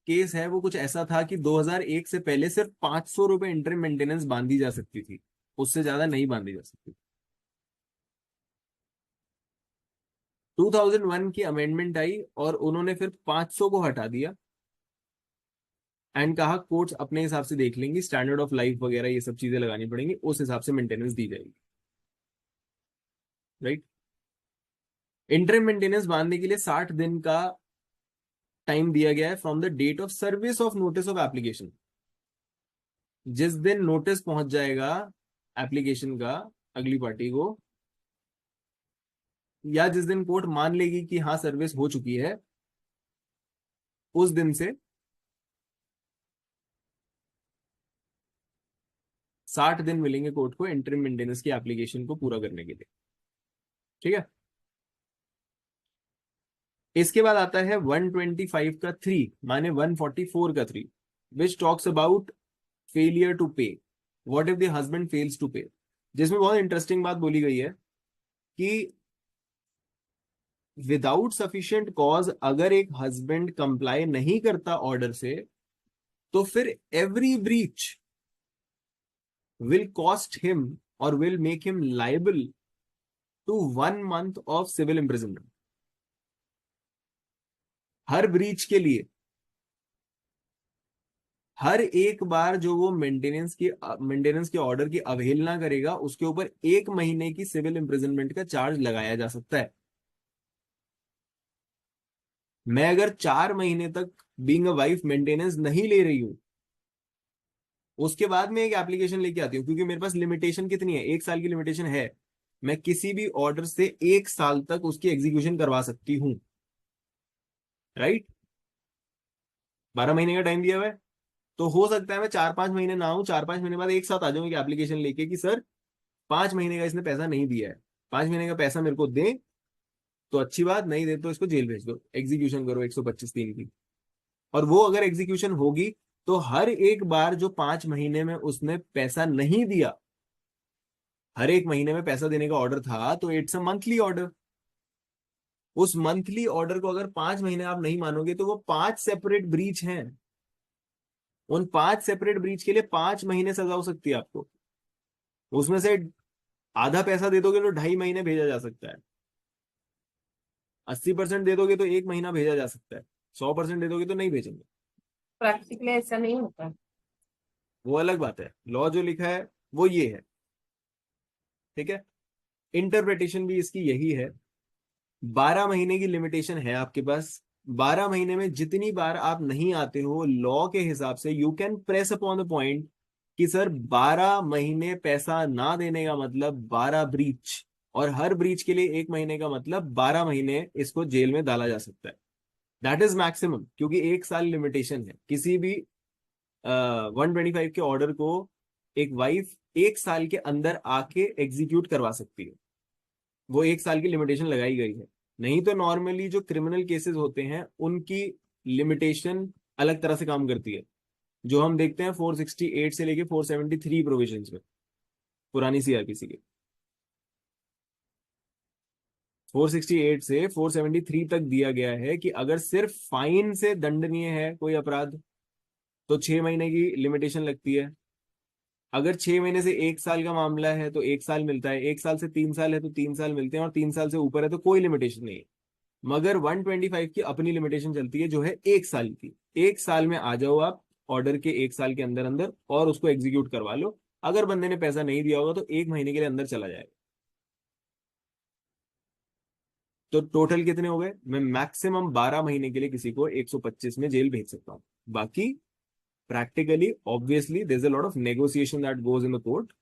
Speaker 1: केस है वो कुछ ऐसा था कि 2001 से पहले सिर्फ 500 रुपए इंटरिम मेंटेनेंस बांधी जा सकती थी, उससे ज्यादा नहीं बांधी जा सकती। 2001 की अमेंडमेंट आई और उन्होंने फिर 500 को हटा दिया एंड कहा कोर्ट्स अपने हिसाब से देख लेंगी, स्टैंडर्ड ऑफ लाइफ वगैरह ये सब चीजें लगानी पड़ेंगी, उस हिसाब से मेंटेनेंस दी जाएगी, राइट। इंटरिम मेंटेनेंस बांधने के लिए 60 दिन का टाइम दिया गया है from the date of service of notice of application. जिस दिन नोटिस पहुंच जाएगा एप्लीकेशन का अगली पार्टी को, या जिस दिन कोर्ट मान लेगी कि हाँ सर्विस हो चुकी है, उस दिन से 60 दिन मिलेंगे कोर्ट को इंटरिम मेंटेनेंस की एप्लीकेशन को पूरा करने के लिए, ठीक है। इसके बाद आता है 125 का 3 माने 144 का 3, which talks about failure to pay, what if the husband fails to pay. जिसमें बहुत इंटरेस्टिंग बात बोली गई है कि विदाउट सफिशिएंट कॉज अगर एक हस्बैंड कंप्लाई नहीं करता ऑर्डर से तो फिर every breach will cost him और will make him liable to 1 month of civil imprisonment. हर ब्रीच के लिए, हर एक बार जो वो मेंटेनेंस के ऑर्डर की अवहेलना करेगा उसके ऊपर 1 महीने की सिविल इम्प्रिजनमेंट का चार्ज लगाया जा सकता है। मैं अगर 4 महीने तक बीइंग अ वाइफ मेंटेनेंस नहीं ले रही हूं, उसके बाद में एक एप्लीकेशन लेके आती हूँ, क्योंकि मेरे पास लिमिटेशन कितनी है, 1 साल की लिमिटेशन है, मैं किसी भी ऑर्डर से 1 साल तक उसकी एग्जीक्यूशन करवा सकती हूँ, राइट। 12 महीने का टाइम दिया हुआ है, तो हो सकता है मैं 4-5 महीने ना हूं, 4-5 महीने बाद एक साथ आ जाऊंगी एप्लीकेशन लेके कि सर 5 महीने का इसने पैसा नहीं दिया है, 5 महीने का पैसा मेरे को दे, तो अच्छी बात, नहीं दे तो इसको जेल भेज दो, एग्जीक्यूशन करो 125(3) की। और वो अगर एग्जीक्यूशन होगी तो हर एक बार जो 5 महीने में उसने पैसा नहीं दिया, हर एक महीने में पैसा देने का ऑर्डर था, तो इट्स अ मंथली ऑर्डर, उस मंथली ऑर्डर को अगर 5 महीने आप नहीं मानोगे तो वो 5 सेपरेट ब्रीच हैं। उन 5 सेपरेट ब्रीच के लिए 5 महीने सजा हो सकती है आपको। उसमें से आधा पैसा दे दोगे तो 2.5 महीने भेजा जा सकता है, 80% दे दोगे तो 1 महीना भेजा जा सकता है, 100% दे दोगे तो नहीं भेजेंगे।
Speaker 2: प्रैक्टिकली ऐसा नहीं होता।
Speaker 1: वो अलग बात है, लॉ जो लिखा है वो ये है, ठीक है। इंटरप्रिटेशन भी इसकी यही है। 12 महीने की लिमिटेशन है आपके पास। 12 महीने में जितनी बार आप नहीं आते हो, लॉ के हिसाब से you can press upon the point कि सर 12 महीने पैसा ना देने का मतलब 12 ब्रीच, और हर ब्रीच के लिए 1 महीने का मतलब 12 महीने इसको जेल में डाला जा सकता है। दैट इज मैक्सिमम, क्योंकि 1 साल लिमिटेशन है। किसी भी 125 के ऑर्डर को एक वाइफ 1 साल के अंदर आके एग्जीक्यूट करवा सकती है, वो 1 साल की लिमिटेशन लगाई गई है। नहीं तो नॉर्मली जो क्रिमिनल केसेस होते हैं उनकी लिमिटेशन अलग तरह से काम करती है, जो हम देखते हैं 468 से लेके 473 प्रोविजंस में पुरानी सीआरपीसी के। 468 से 473 तक दिया गया है कि अगर सिर्फ फाइन से दंडनीय है कोई अपराध तो 6 महीने की लिमिटेशन लगती है। अगर 6 महीने से 1 साल का मामला है तो 1 साल मिलता है, 1 साल से 3 साल है तो 3 साल मिलते हैं, और 3 साल से ऊपर है तो कोई लिमिटेशन नहीं है। मगर 125 की अपनी लिमिटेशन चलती है जो है 1 साल की। 1 साल में आ जाओ आप ऑर्डर के 1 साल के अंदर अंदर और उसको एग्जीक्यूट करवा लो। अगर बंदे ने पैसा नहीं दिया होगा तो 1 महीने के लिए अंदर चला जाएगा। तो टोटल कितने हो गए? मैं मैक्सिमम 12 महीने के लिए किसी को 125 में जेल भेज सकता हूँ। बाकी practically obviously there's a lot of negotiation that goes in the court,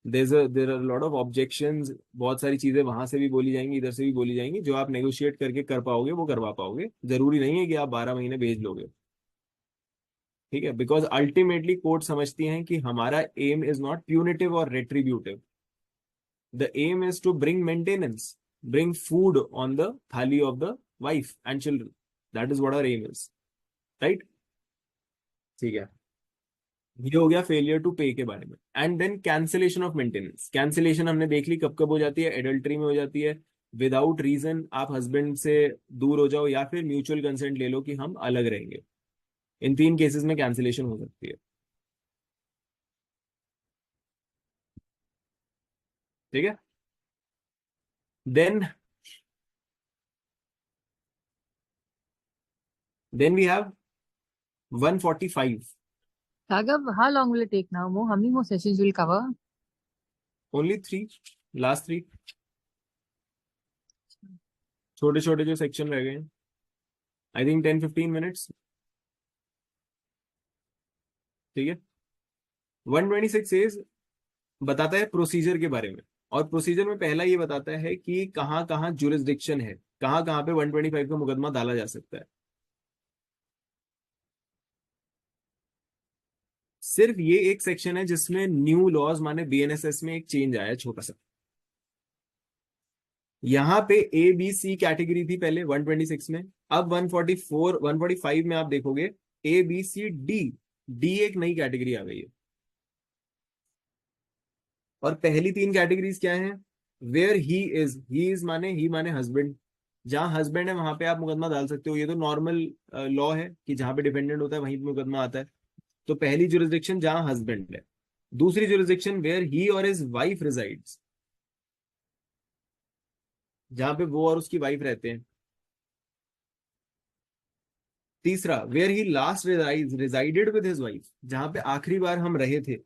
Speaker 1: there are a lot of objections, बहुत सारी चीजें वहां से भी बोली जाएंगी, इधर से भी बोली जाएंगी, जो आप नेगोशिएट करके कर पाओगे वो करवा पाओगे। जरूरी नहीं है कि आप 12 महीने भेज लोगे, ठीक है। बिकॉज अल्टीमेटली कोर्ट समझती हैं कि हमारा एम इज नॉट प्यूनिटिव और retributive, the aim is to bring maintenance, bring food on the thali of the wife and children, that is what our aim is, right. ठीक है, ये हो गया फेलियर टू पे के बारे में। And then cancellation of maintenance. Cancellation हमने देख ली कब कब हो जाती है, एडल्ट्री में हो जाती है, विदाउट रीजन आप हस्बैंड से दूर हो जाओ, या फिर म्यूचुअल कंसेंट ले लो कि हम अलग रहेंगे। इन 3 केसेस में कैंसिलेशन हो सकती है, ठीक है। Then we have 145,
Speaker 4: Raghav, how long will it take now? How many more sessions will cover?
Speaker 1: Only 3, last 3 छोटे छोटे जो सेक्शन रह गए हैं, आई थिंक 10-15 मिनट्स, ठीक है। 126 सेज बताता है प्रोसीजर के बारे में, और प्रोसीजर में पहला ये बताता है कि कहाँ कहाँ जुरिस्डिक्शन है, कहाँ कहाँ पे 125 का मुकदमा डाला जा सकता है। सिर्फ ये एक सेक्शन है जिसमें न्यू लॉज माने बीएनएसएस में एक चेंज आया छोटा सा। यहाँ पे ए बी सी कैटेगरी थी पहले 126 में, अब 144 145 में आप देखोगे A B C D, D एक नई कैटेगरी आ गई है। और पहली 3 कैटेगरीज क्या है? वेयर ही इज माने ही माने हस्बैंड, जहां हस्बैंड है वहां पे आप मुकदमा डाल सकते हो। ये तो नॉर्मल लॉ है कि जहां पे डिपेंडेंट होता है वहीं पे मुकदमा आता है। तो पहली जुरिस्डिक्शन जहां हस्बैंड है, दूसरी जुरिस्डिक्शन वेयर ही और हिज वाइफ रिजाइड्स, जहां पे वो और उसकी वाइफ रहते हैं। तीसरा where he last resided with his wife, जहां पे आखिरी बार हम रहे थे,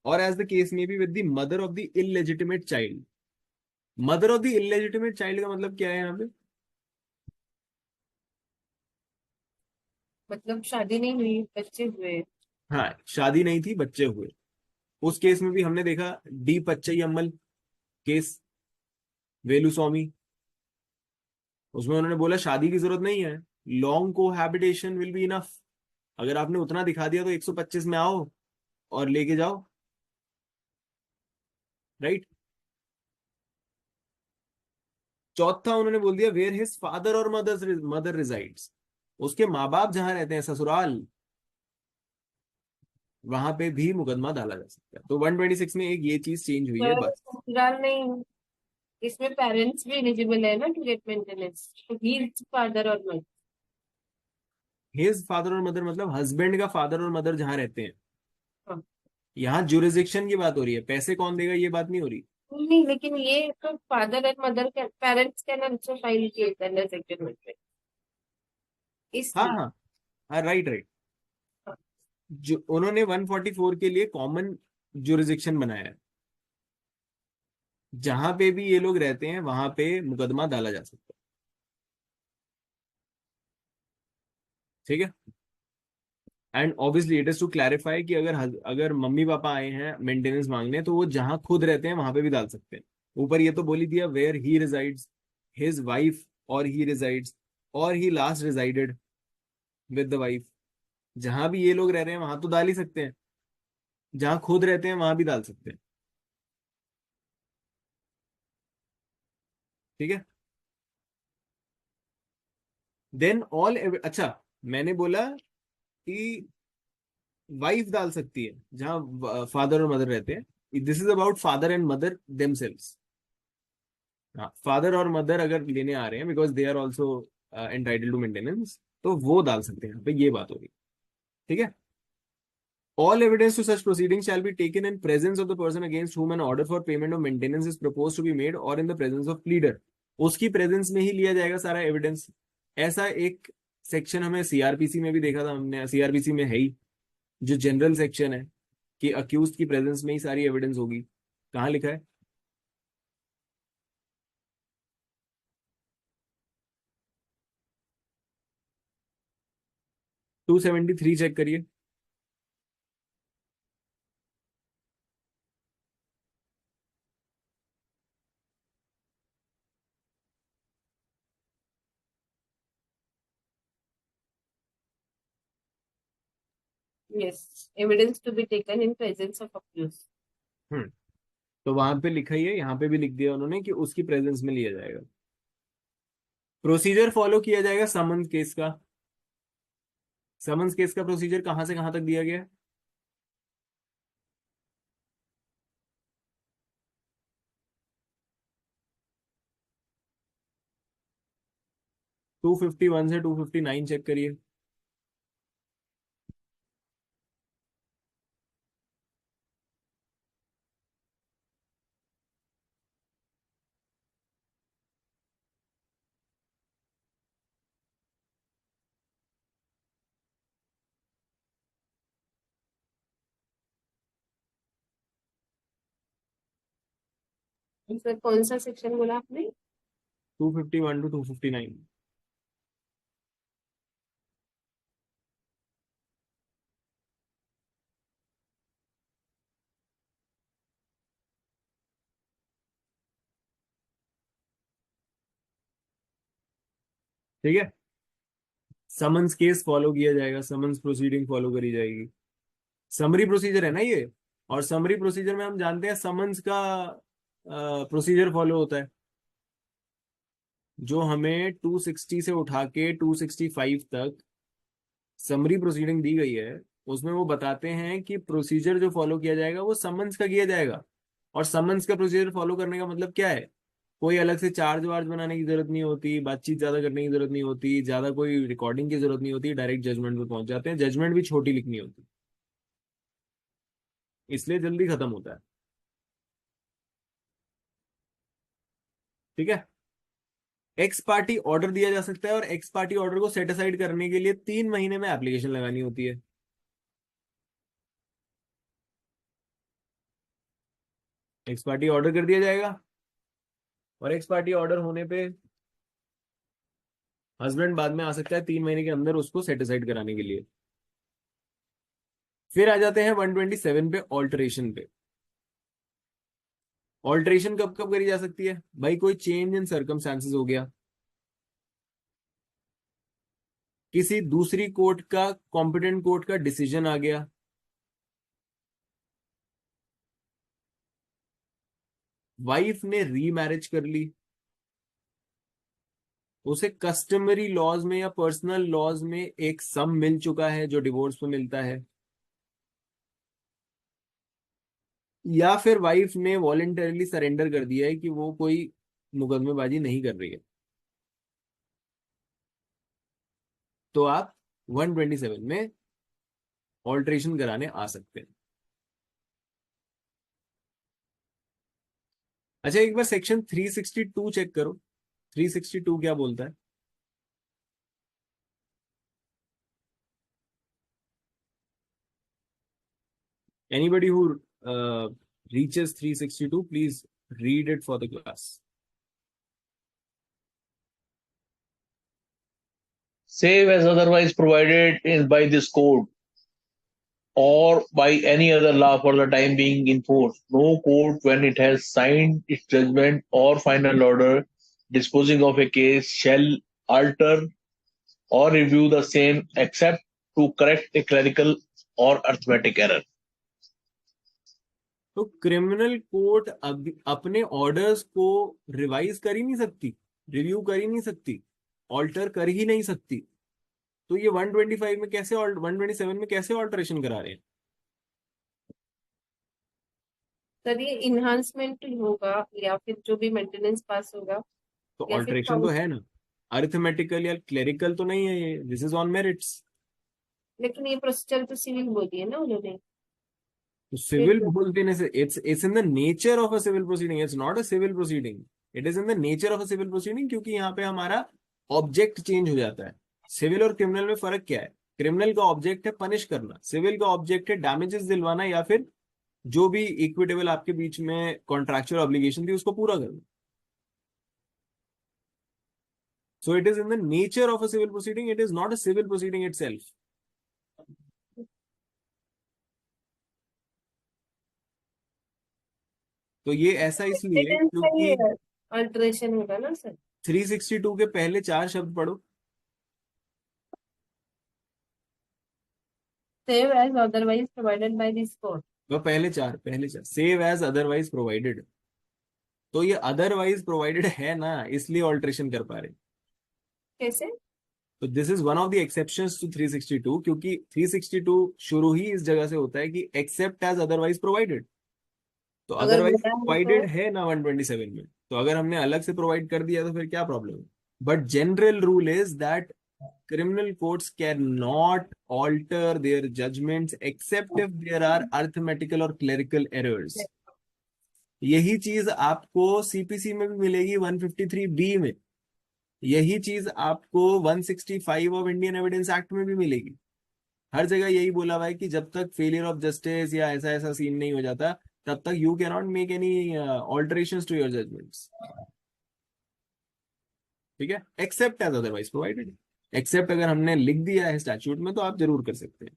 Speaker 1: और as the case may be with the mother of the illegitimate child. Mother of the illegitimate child का मतलब क्या है यहाँ पे?
Speaker 2: मतलब शादी नहीं हुई, बच्चे हुए।
Speaker 1: हाँ, शादी नहीं थी, बच्चे हुए। उस केस में भी हमने देखा डी पच्चई अम्मल केस, वेलुस्वामी, उसमें उन्होंने बोला शादी की जरूरत नहीं है, long cohabitation will be enough. अगर आपने उतना दिखा दिया तो 125 में आओ और लेके जाओ, राइट। चौथा उन्होंने बोल दिया वेयर हिज फादर और मदर रिजाइड्स, उसके माँ बाप जहां रहते हैं ससुराल, वहां पे भी मुकदमा डाला जा सकता है। तो 126 में एक ये चीज चेंज हुई है
Speaker 2: पर
Speaker 1: बस।
Speaker 2: ससुराल नहीं इसमें पेरेंट्स भी एलिजिबल है ना टू गेट मेंटेनेंस, तो ही फादर और मदर।
Speaker 1: हिज फादर और मदर मतलब हस्बैंड का फादर और मदर जहाँ रहते हैं।
Speaker 2: हाँ।
Speaker 1: यहाँ जुरिस्डिक्शन की बात हो रही है, पैसे कौन देगा ये बात नहीं हो रही।
Speaker 2: नहीं, लेकिन ये तो फादर एंड मदर के पेरेंट्स के नाम से फाइल किए थे अंडर सेक्शन में,
Speaker 1: हाँ
Speaker 2: इसलिए।
Speaker 1: हाँ हाँ, राइट राइट।
Speaker 2: हाँ।
Speaker 1: जो उन्होंने 144 के लिए कॉमन जुरिस्डिक्शन बनाया है, जहां पे भी ये लोग रहते हैं वहां पे मुकदमा डाला जा सकता है। ठीक है। And obviously it is to clarify कि अगर मम्मी पापा आए हैं मेंटेनेंस मांगने तो वो जहां खुद रहते हैं वहां पे भी डाल सकते हैं। ऊपर ये तो बोल ही दिया where he resides, his wife और ही रिजाइड्स, और he last resided with the wife. जहां भी ये लोग रह रहे हैं वहां तो डाल ही सकते हैं, जहां खुद रहते हैं वहां भी डाल सकते हैं। ठीक है। देन ऑल, अच्छा मैंने बोला कि वाइफ डाल सकती है जहां फादर और मदर रहते हैं। This is about father and mother themselves. हाँ, फादर और मदर अगर लेने आ रहे हैं because they are also entitled to maintenance, तो वो डाल सकते हैं। यहाँ पे ये बात होगी। ठीक है। All evidence to such proceedings shall be taken in presence of the person against whom an order for payment of maintenance is proposed to be made or in the presence of pleader। उसकी presence में ही लिया जाएगा सारा evidence. ऐसा एक section हमें CrPC में भी देखा था हमने, सीआरपीसी में है ही जो जनरल सेक्शन है कि अक्यूज की प्रेजेंस में ही सारी एविडेंस होगी। कहाँ लिखा है? टू 273 चेक करिए।
Speaker 2: Yes, evidence to be taken in presence of accused.
Speaker 1: हम्म, तो वहां पे लिखा ही है, यहाँ पे भी लिख दिया उन्होंने कि उसकी प्रेजेंस में लिया जाएगा। प्रोसीजर फॉलो किया जाएगा समन्स केस का। समन्स केस का प्रोसीजर कहां से कहां तक दिया गया है? 251 से 259 चेक करिए।
Speaker 2: सर कौन सा सेक्शन बोला आपने?
Speaker 1: 251 to 259। ठीक है। समन्स केस फॉलो किया जाएगा, समन्स प्रोसीडिंग फॉलो करी जाएगी। समरी प्रोसीजर है ना ये, और समरी प्रोसीजर में हम जानते हैं समन्स का प्रोसीजर फॉलो होता है। जो हमें 260 से उठा के 265 तक समरी प्रोसीडिंग दी गई है, उसमें वो बताते हैं कि प्रोसीजर जो फॉलो किया जाएगा वो समन्स का किया जाएगा। और समन्स का प्रोसीजर फॉलो करने का मतलब क्या है? कोई अलग से चार्ज वार्ज बनाने की जरूरत नहीं होती, बातचीत ज्यादा करने की जरूरत नहीं होती, ज्यादा कोई रिकॉर्डिंग की जरूरत नहीं होती, डायरेक्ट जजमेंट पे पहुंच जाते हैं। जजमेंट भी छोटी लिखनी होती, इसलिए जल्दी खत्म होता है। ठीक है। एक्स पार्टी ऑर्डर दिया जा सकता है, और एक्स पार्टी ऑर्डर को सेट असाइड करने के लिए 3 महीने में एप्लीकेशन लगानी होती है। एक्स पार्टी ऑर्डर कर दिया जाएगा, और एक्स पार्टी ऑर्डर होने पे हस्बैंड बाद में आ सकता है 3 महीने के अंदर उसको सेट असाइड कराने के लिए। फिर आ जाते हैं 127 पे, ऑल्टरेशन पे। ऑल्टरेशन कब कब करी जा सकती है भाई? कोई चेंज इन सर्कमस्टांसेस हो गया, किसी दूसरी कोर्ट का, कॉम्पिटेंट कोर्ट का डिसीजन आ गया, वाइफ ने रीमैरिज कर ली, उसे कस्टमरी लॉज में या पर्सनल लॉज में एक सम मिल चुका है जो डिवोर्स में मिलता है, या फिर वाइफ ने वॉलेंटरली सरेंडर कर दिया है कि वो कोई मुकदमेबाजी नहीं कर रही है, तो आप 127 में ऑल्ट्रेशन कराने आ सकते हैं। अच्छा, एक बार सेक्शन 362 चेक करो, 362 क्या बोलता है? Anybody who reaches 362, please read it for the class.
Speaker 3: Save as otherwise provided in by this code or by any other law for the time being in force. No court, when it has signed its judgment or final order disposing of a case, shall alter or review the same except to correct a clerical or arithmetic error.
Speaker 1: तो criminal court अपने orders को revise कर ही नहीं सकती, review कर ही नहीं सकती, alter कर ही नहीं सकती। तो ये 125 में कैसे 127 में कैसे ऑल्टरेशन करा रहे हैं?
Speaker 2: सर ये इन्हांसमेंट होगा या फिर जो भी मेंटेनेंस पास होगा,
Speaker 1: तो
Speaker 2: या फिर
Speaker 1: ऑल्टरेशन तो है ना, अरिथमेटिकल या क्लेरिकल तो नहीं है ये, दिस इज ऑन मेरिट्स।
Speaker 2: लेकिन ये प्रोसीजर तो सिविल बोली है ना उन्होंने।
Speaker 1: तो सिविल बोल देने से it's in the nature of a civil proceeding, it's not a civil proceeding, it is in the nature of a civil proceeding, क्योंकि यहाँ पे हमारा ऑब्जेक्ट चेंज हो जाता है। सिविल और क्रिमिनल में फर्क क्या है? क्रिमिनल का ऑब्जेक्ट है पनिश करना, सिविल का ऑब्जेक्ट है डैमेजेस दिलवाना या फिर जो भी इक्विटेबल आपके बीच में कॉन्ट्रैक्चुअल ऑब्लिगेशन थी उसको पूरा करना। So it is in the nature of a civil proceeding, it is not a civil proceeding itself. तो ये ऐसा इसलिए क्योंकि
Speaker 2: अल्टरेशन होगा ना सर।
Speaker 1: 362 के पहले 4 शब्द पढ़ो।
Speaker 2: Save as otherwise provided by this court.
Speaker 1: वो पहले चार सेव एज अदरवाइज प्रोवाइडेड, तो ये अदरवाइज प्रोवाइडेड है ना, इसलिए ऑल्ट्रेशन कर पा रहे।
Speaker 2: कैसे?
Speaker 1: तो this is one of the exceptions to 362, क्योंकि 362 शुरू ही इस जगह से होता है कि एक्सेप्ट एज अदरवाइज प्रोवाइडेड। तो
Speaker 2: अगर
Speaker 1: अदरवाइज
Speaker 2: बोला है
Speaker 1: प्रोवाइडेड
Speaker 2: तो
Speaker 1: है ना 127 में, तो अगर हमने अलग से प्रोवाइड कर दिया तो फिर क्या प्रॉब्लम है? But general rule is that criminal courts cannot alter their judgments except if there are arithmetical or clerical errors. यही चीज आपको सीपीसी में भी मिलेगी 153B में, यही चीज आपको 165 ऑफ इंडियन एविडेंस एक्ट में भी मिलेगी। हर जगह यही बोला हुआ है कि जब तक फेलियर ऑफ जस्टिस या ऐसा ऐसा सीन नहीं हो जाता तब तक you can not make any alterations to your judgements. ठीक है, except as otherwise provided, except अगर हमने लिख दिया है स्टैट्यूट में तो आप जरूर कर सकते हैं।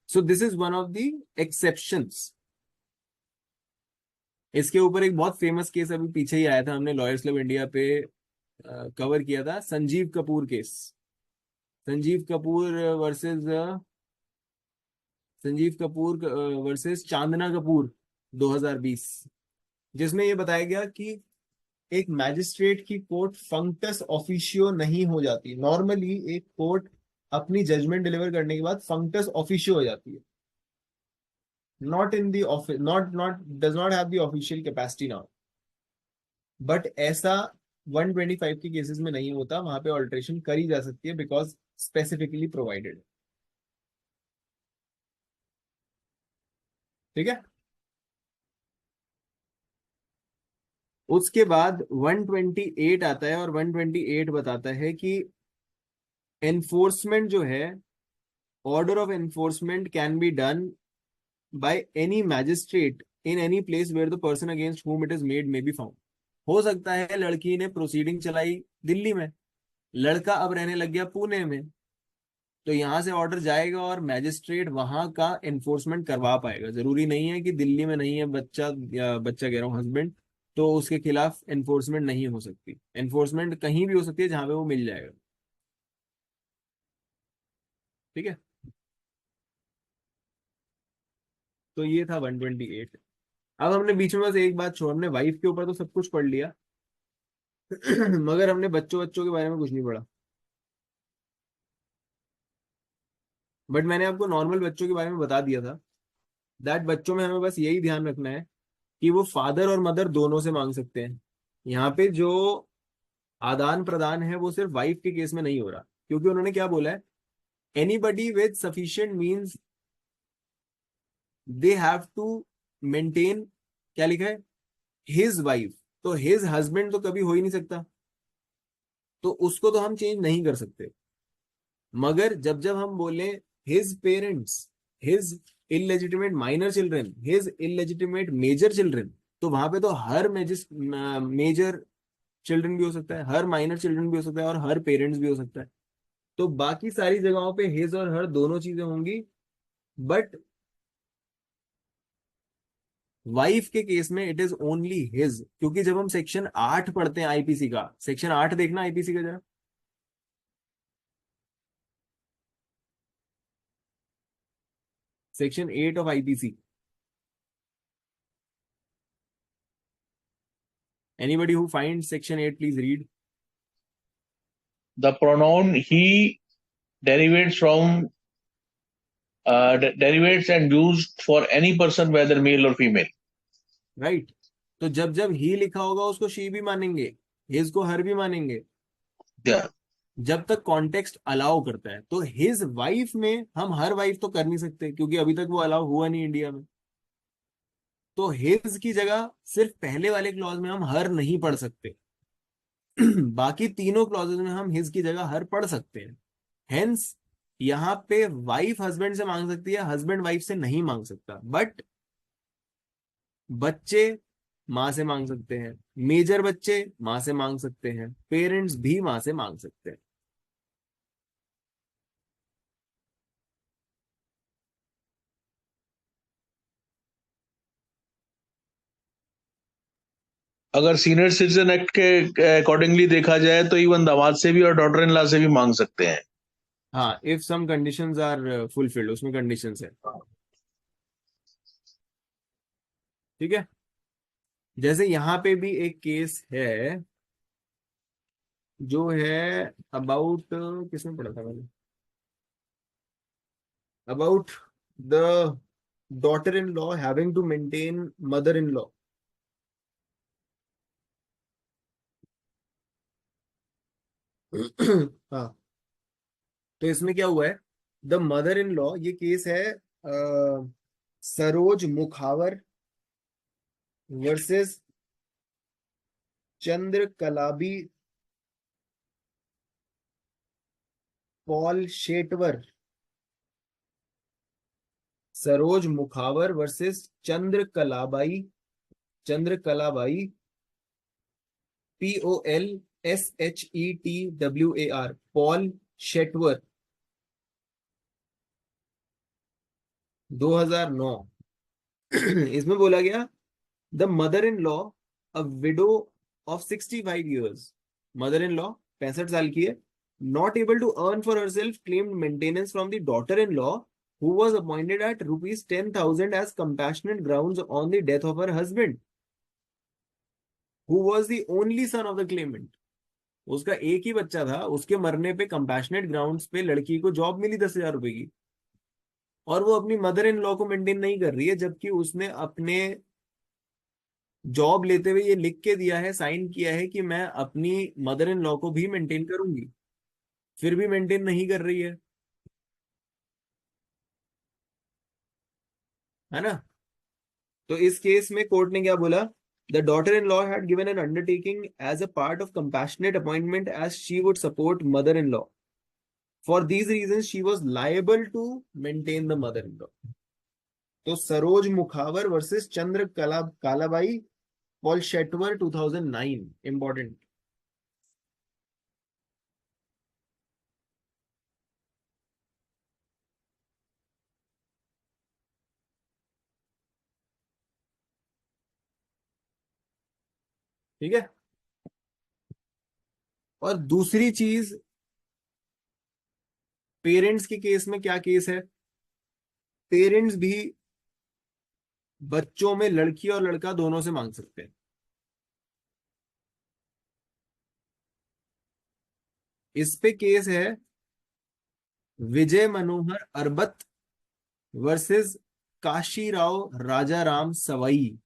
Speaker 1: सो this is one of the exceptions. इसके ऊपर एक बहुत फेमस केस अभी पीछे ही आया था, हमने लॉयर्स क्लब इंडिया पे कवर किया था, संजीव कपूर केस, संजीव कपूर वर्सेस चांदना कपूर 2020, जिसमें ये बताया गया कि एक मैजिस्ट्रेट की कोर्ट फंक्टस ऑफिशियो नहीं हो जाती। नॉर्मली एक कोर्ट अपनी जजमेंट डिलीवर करने के बाद फंक्टस ऑफिशियो हो जाती है, not in the office, not does not have the official capacity now. But ऐसा 125 के केसेस में नहीं होता, वहां पे ऑल्ट्रेशन करी जा सकती है बिकॉज स्पेसिफिकली प्रोवाइडेड। ठीक है, उसके बाद 128 आता है और 128 बताता है कि एनफोर्समेंट जो है, order of enforcement can be done by any magistrate in any place where the person against whom it is made may be found। हो सकता है लड़की ने प्रोसीडिंग चलाई दिल्ली में, लड़का अब रहने लग गया पुणे में, तो यहां से ऑर्डर जाएगा और मैजिस्ट्रेट वहां का एनफोर्समेंट करवा पाएगा। जरूरी नहीं है कि दिल्ली में नहीं है बच्चा, या बच्चा कह रहा हूँ हस्बैंड, तो उसके खिलाफ एनफोर्समेंट नहीं हो सकती। एनफोर्समेंट कहीं भी हो सकती है जहां पे वो मिल जाएगा। ठीक है, तो ये था 128। अब हमने बीच में बस एक बात छोड़, हमने वाइफ के ऊपर तो सब कुछ पढ़ लिया मगर हमने बच्चों के बारे में कुछ नहीं पढ़ा। बट मैंने आपको नॉर्मल बच्चों के बारे में बता दिया था दैट बच्चों में हमें बस यही ध्यान रखना है कि वो फादर और मदर दोनों से मांग सकते हैं, यहाँ पे जो आदान प्रदान है वो सिर्फ वाइफ के केस में नहीं हो रहा, क्योंकि उन्होंने क्या बोला है, anybody with sufficient means they have to maintain, क्या लिखा है, हिज वाइफ, तो हिज हस्बैंड तो कभी हो ही नहीं सकता, तो उसको तो हम चेंज नहीं कर सकते। मगर जब जब हम बोले his parents, his illegitimate minor children, his illegitimate major children, तो वहां पे तो हर मेजर चिल्ड्रन भी हो सकता है, हर माइनर चिल्ड्रन भी हो सकता है और हर पेरेंट्स भी हो सकता है। तो बाकी सारी जगहों पे हिज और हर दोनों चीजें होंगी, बट वाइफ के केस में इट इज ओनली हिज, क्योंकि जब हम सेक्शन 8 पढ़ते हैं आईपीसी का, सेक्शन 8 देखना आईपीसी का जरा, section 8 of IPC, anybody who find section 8 please read.
Speaker 3: The pronoun he derivates from derivates and used for any person whether male or female.
Speaker 1: Right, तो जब जब ही लिखा होगा उसको शी भी मानेंगे, हिज को हर भी मानेंगे,
Speaker 3: Yeah.
Speaker 1: जब तक कॉन्टेक्स्ट अलाउ करता है। तो हिज वाइफ में हम हर वाइफ तो कर नहीं सकते, क्योंकि अभी तक वो अलाउ हुआ नहीं इंडिया में, तो हिज की जगह सिर्फ पहले वाले क्लॉज में हम हर नहीं पढ़ सकते बाकी तीनों क्लॉजेज में हम हिज की जगह हर पढ़ सकते हैं। हेंस यहाँ पे वाइफ हस्बैंड से मांग सकती है, हस्बैंड वाइफ से नहीं मांग सकता, बट बच्चे माँ से मांग सकते हैं, मेजर बच्चे माँ से मांग सकते हैं, पेरेंट्स भी माँ से मांग सकते हैं।
Speaker 3: अगर सीनियर सिटीजन एक्ट के अकॉर्डिंगली देखा जाए तो इवन दामाद से भी और डॉटर इन लॉ से भी मांग सकते हैं।
Speaker 1: हाँ, if some conditions are fulfilled, उसमें कंडीशंस है, ठीक है। जैसे यहाँ पे भी एक केस है जो है अबाउट, किसमें पढ़ा था मैंने, about the daughter in law having to maintain mother in law. हाँ, तो इसमें क्या हुआ है, द मदर इन लॉ, ये केस है Saroj Mukhawar versus Chandra Kalabi Polshetwar, Saroj Mukhawar versus Chandra Kalabai POLSHETWAR, Polshetwar, 2009। इसमें बोला गया the mother in law, a widow of 65 years, mother in law 65 साल की है, not able to earn for herself claimed maintenance from the daughter in law who was appointed at rupees 10,000 as compassionate grounds on the death of her husband who was the only son of the claimant। उसका एक ही बच्चा था, उसके मरने पे compassionate grounds पे लड़की को जॉब मिली 10,000 रुपए की, और वो अपनी मदर इन लॉ को मेंटेन नहीं कर रही है, जबकि उसने अपने जॉब लेते हुए ये लिख के दिया है, साइन किया है कि मैं अपनी मदर इन लॉ को भी मेंटेन करूंगी, फिर भी मेंटेन नहीं कर रही है ना। तो इस केस में कोर्ट ने क्या बोला, the daughter in law had given an undertaking as a part of compassionate appointment as she would support mother in law, for these reasons she was liable to maintain the mother in law. तो Saroj Mukhawar versus Chandrakalabai Polshetwar 2009, important. ठीक है। और दूसरी चीज, parents के case में क्या case है, पेरेंट्स भी बच्चों में लड़की और लड़का दोनों से मांग सकते हैं। इस पे केस है विजय मनोहर अरबत वर्सेस काशीराव राजाराम सवाई,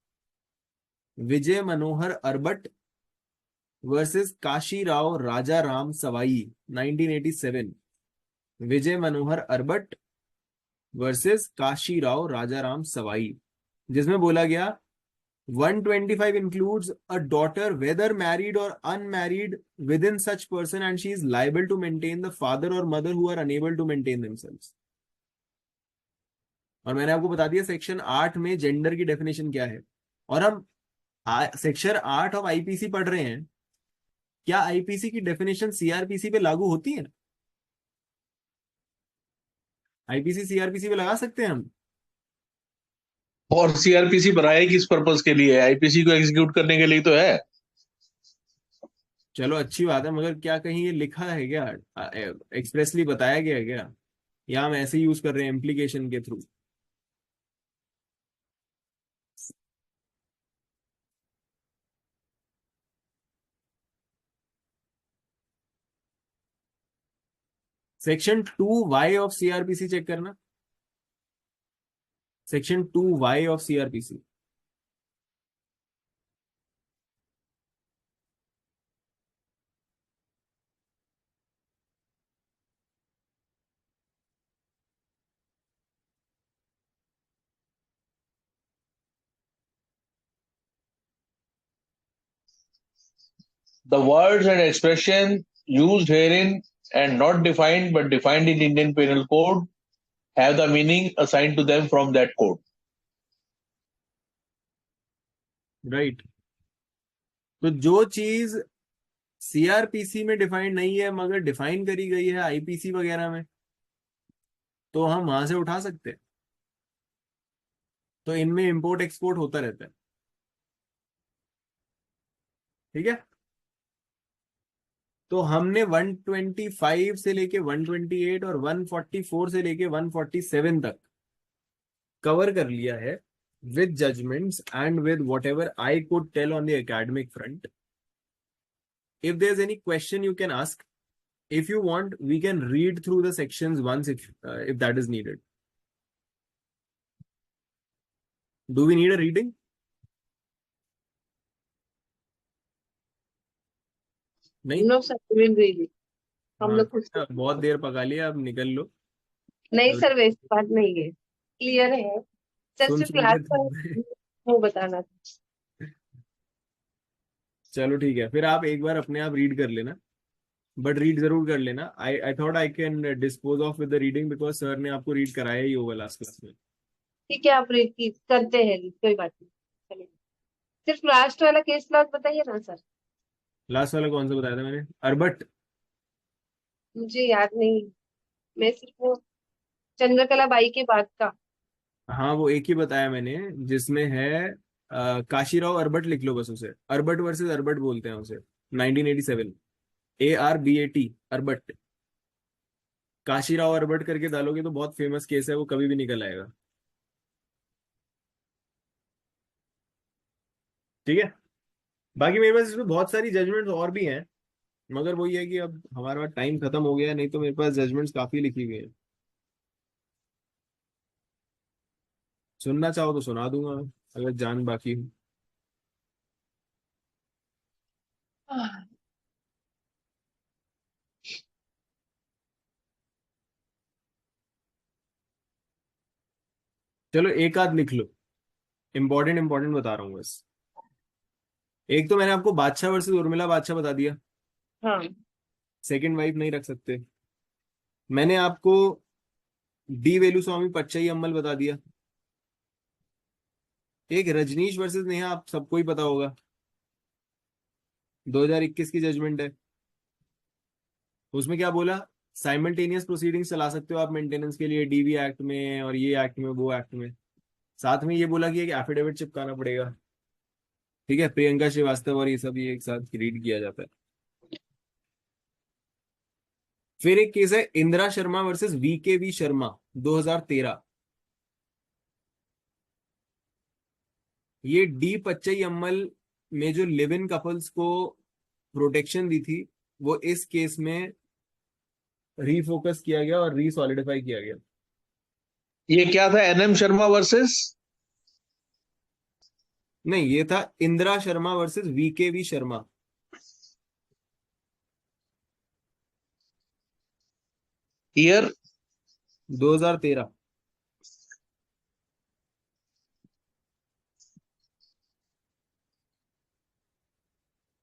Speaker 1: विजय मनोहर अरबट वर्सेस काशी राव राजा राम सवाई 1987, विजय मनोहर अरबट वर्सेस काशी राव राजा राम सवाई, जिसमें बोला गया 125 includes a daughter whether married or unmarried within such person and she is liable to maintain the father or mother who are unable to maintain themselves. और मैंने आपको बता दिया सेक्शन 8 में जेंडर की डेफिनेशन क्या है, और हम सेक्शन 8 ऑफ आईपीसी पढ़ रहे हैं। क्या आईपीसी की डेफिनेशन सीआरपीसी पे लागू होती है? आईपीसी सीआरपीसी पे लगा सकते हैं हम?
Speaker 3: और सीआरपीसी बनाया किस पर्पस के लिए है? आईपीसी को एग्जीक्यूट करने के लिए तो है।
Speaker 1: चलो अच्छी बात है, मगर क्या कहीं ये लिखा है क्या, एक्सप्रेसली बताया गया है क्या, या हम ऐसे यूज कर रहे हैं इम्प्लीकेशन के थ्रू? Section 2Y of CrPC check करना, section 2Y of CrPC.
Speaker 3: The words and expression used herein and not defined but defined in Indian Penal Code have the meaning assigned to them from that code.
Speaker 1: Right. तो जो चीज CrPC में defined नहीं है मगर define करी गई है आईपीसी वगैरह में, तो हम वहां से उठा सकते हैं। तो इनमें इंपोर्ट एक्सपोर्ट होता रहता है, ठीक है। तो हमने 125 से लेके 128 और 144 से लेके 147 तक कवर कर लिया है with judgments and with whatever I could tell on the academic front. If there's any question you can ask. If you want, we can read through the sections once if that is needed. Do we need a reading? नहीं,
Speaker 2: no sir, will read. हम लोग कुछ
Speaker 1: बहुत देर पका लिया, अब निकल लो।
Speaker 2: नहीं सर, वैसी बात नहीं है, क्लियर है सर,
Speaker 1: सुन
Speaker 2: सिर्फ
Speaker 1: सुन
Speaker 2: क्लास
Speaker 1: के
Speaker 2: पर वो बताना था।
Speaker 1: चलो ठीक है, फिर आप एक बार अपने आप रीड कर लेना, बट रीड जरूर कर लेना। I thought I can dispose of with the reading because sir ने आपको रीड कराया ही होगा लास्ट क्लास में।
Speaker 2: ठीक है, आप रीड करते हैं, कोई बात नहीं, चलिए। सिर्फ लास्ट वाला केस क्लॉज बताइए ना सर।
Speaker 1: लास्ट वाला कौन सा बताया था मैंने? अरबट?
Speaker 2: मुझे याद नहीं, मैं सिर्फ वो चंद्रकला बाई के बाद का।
Speaker 1: हाँ, वो एक ही बताया मैंने जिसमें है काशीराव अरबट, लिख लो बस उसे। अरबट वर्सेस अरबट बोलते हैं उसे, 1987, ARBAT, अरबट। काशीराव अरबट करके डालोगे तो बहुत फेमस केस है, वो कभी भी निकल आएगा, ठीक है। बाकी मेरे पास इसमें बहुत सारी जजमेंट्स और भी हैं, मगर वही है कि अब हमारा टाइम खत्म हो गया, नहीं तो मेरे पास जजमेंट्स काफी लिखी हुई हैं। सुनना चाहो तो सुना दूंगा अगर जान बाकी हो। चलो एक आध लिख लो, इंपॉर्टेंट इंपॉर्टेंट बता रहा हूँ बस। एक तो मैंने आपको बादशाह वर्सेस उर्मिला बादशाह बता दिया,
Speaker 2: हाँ,
Speaker 1: सेकंड वाइफ नहीं रख सकते। मैंने आपको डी वेलुस्वामी पच्चई अम्मल बता दिया। एक रजनीश वर्सेस नेहा, आप सबको ही पता होगा, 2021 की जजमेंट है। उसमें क्या बोला, साइमल्टेनियस प्रोसीडिंग्स चला सकते हो आप मेंटेनेंस के लिए, डीवी एक्ट में और ये एक्ट में वो एक्ट में। साथ में ये बोला कि एक एफिडेविट चिपकाना पड़ेगा, ठीक है, प्रियंका श्रीवास्तव और ये सब ये एक साथ रीड किया जाता है। फिर एक केस है इंदिरा शर्मा वर्सेस VKV शर्मा 2013। ये डी पच्चई अम्मल में जो लिव इन कपल्स को प्रोटेक्शन दी थी, वो इस केस में रीफोकस किया गया और रीसॉलिडिफाई किया गया।
Speaker 3: ये क्या था? NM Sharma versus?
Speaker 1: नहीं, ये था Indira Sharma versus VKV Sharma.
Speaker 3: Year
Speaker 1: 2013।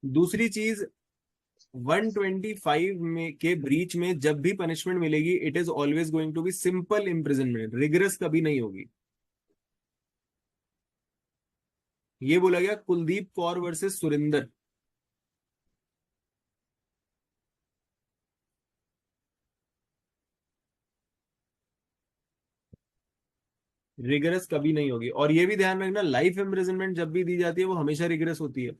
Speaker 1: दूसरी चीज, 125 में के ब्रीच में जब भी पनिशमेंट मिलेगी, it is always going to be simple imprisonment, rigorous कभी नहीं होगी। ये बोला गया कुलदीप कौर वर्सेस सुरेंदर। रिगरस कभी नहीं होगी। और ये भी ध्यान रखना, लाइफ इम्प्रिजनमेंट जब भी दी जाती है वो हमेशा रिगरस होती है।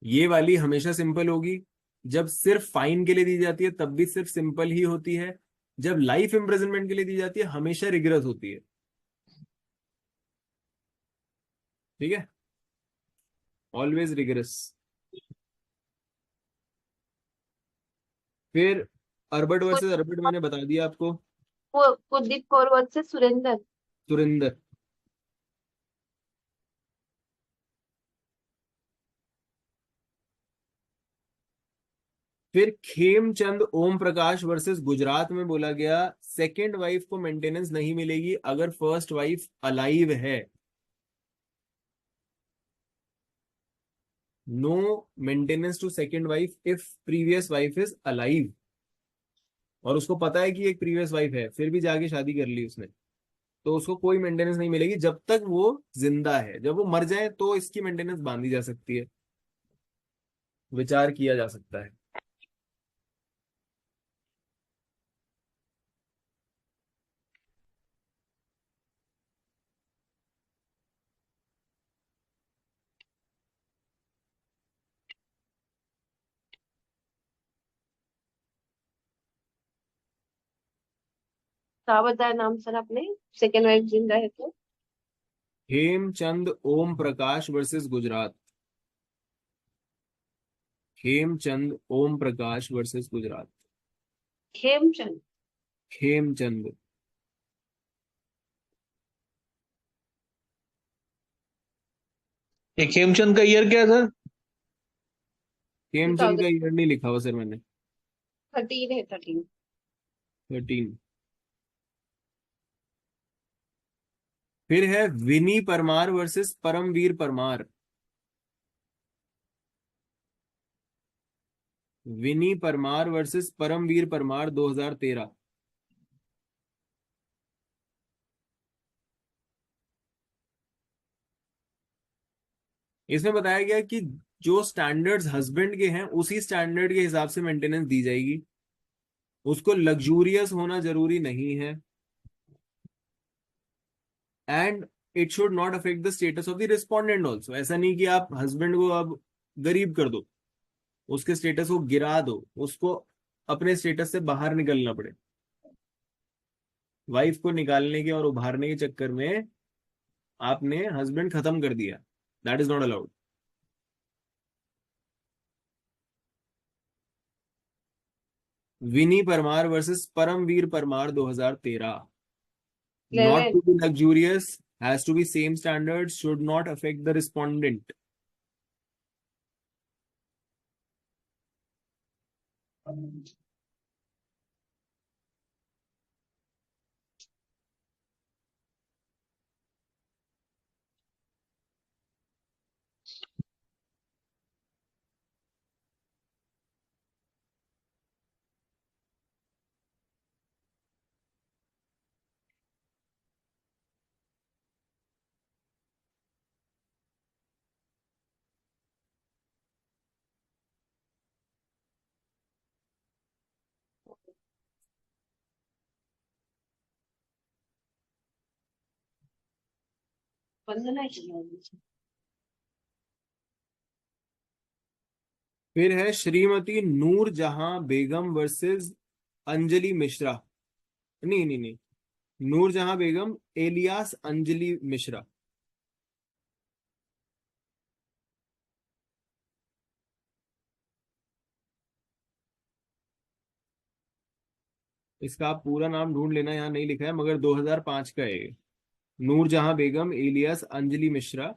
Speaker 1: ये वाली हमेशा सिंपल होगी। जब सिर्फ फाइन के लिए दी जाती है तब भी सिर्फ सिंपल ही होती है। जब लाइफ इम्प्रिजनमेंट के लिए दी जाती है हमेशा रिगरस होती है। ठीक है, ऑलवेज रिगरस। फिर अर्बट वर्सेस अर्बट मैंने बता दिया आपको।
Speaker 2: कुलदीप कौर वर्सेस सुरेंदर।
Speaker 1: सुरेंदर। फिर खेमचंद ओम प्रकाश वर्सेस गुजरात में बोला गया सेकेंड वाइफ को मेंटेनेंस नहीं मिलेगी अगर फर्स्ट वाइफ अलाइव है। No maintenance to second wife if previous wife is alive. और उसको पता है कि एक प्रीवियस वाइफ है फिर भी जाके शादी कर ली उसने, तो उसको कोई मेंटेनेंस नहीं मिलेगी जब तक वो जिंदा है। जब वो मर जाए तो इसकी मेंटेनेंस बांधी जा सकती है, विचार किया जा सकता है।
Speaker 2: क्या बताया नाम सर आपने, सेकेंड वाइफ जिंदा है तो?
Speaker 1: हेमचंद ओम प्रकाश वर्सेस गुजरात। हेमचंद ओम प्रकाश वर्सेस गुजरात।
Speaker 2: खेमचंद।
Speaker 1: खेमचंद।
Speaker 3: ये खेमचंद का ईयर क्या है सर?
Speaker 1: हेमचंद का ईयर नहीं लिखा हुआ सर मैंने।
Speaker 2: 13 है, 13।
Speaker 1: 13। फिर है विनी परमार वर्सेस परमवीर परमार। विनी परमार वर्सेस परमवीर परमार 2013। इसमें बताया गया कि जो स्टैंडर्ड्स हस्बैंड के हैं उसी स्टैंडर्ड के हिसाब से मेंटेनेंस दी जाएगी। उसको लग्जूरियस होना जरूरी नहीं है, and it should not affect the status of the respondent also. ऐसा नहीं कि आप हस्बैंड को अब गरीब कर दो, उसके स्टेटस को गिरा दो, उसको अपने स्टेटस से बाहर निकलना पड़े। वाइफ को निकालने के और उभारने के चक्कर में आपने हस्बैंड खत्म कर दिया, that is not allowed. Vini Parmar versus Paramvir Parmar 2013। Not
Speaker 2: 11।
Speaker 1: to be luxurious, has to be same standards, should not affect the respondent.
Speaker 2: वंदना है।
Speaker 1: फिर है श्रीमती नूर जहां बेगम वर्सेस अंजलि मिश्रा। नहीं नहीं नहीं, नूर जहां बेगम एलियास अंजलि मिश्रा। इसका आप पूरा नाम ढूंढ लेना, यहाँ नहीं लिखा है मगर 2005 का है ये। नूर जहां बेगम एलियास अंजलि मिश्रा,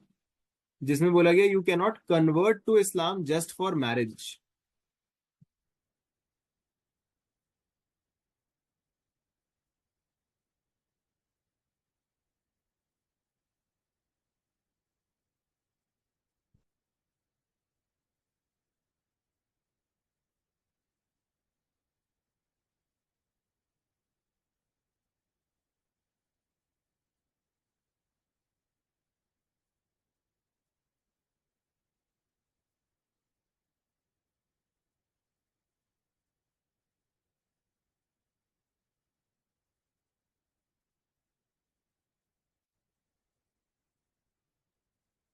Speaker 1: जिसमें बोला गया you can not convert to Islam just for marriage.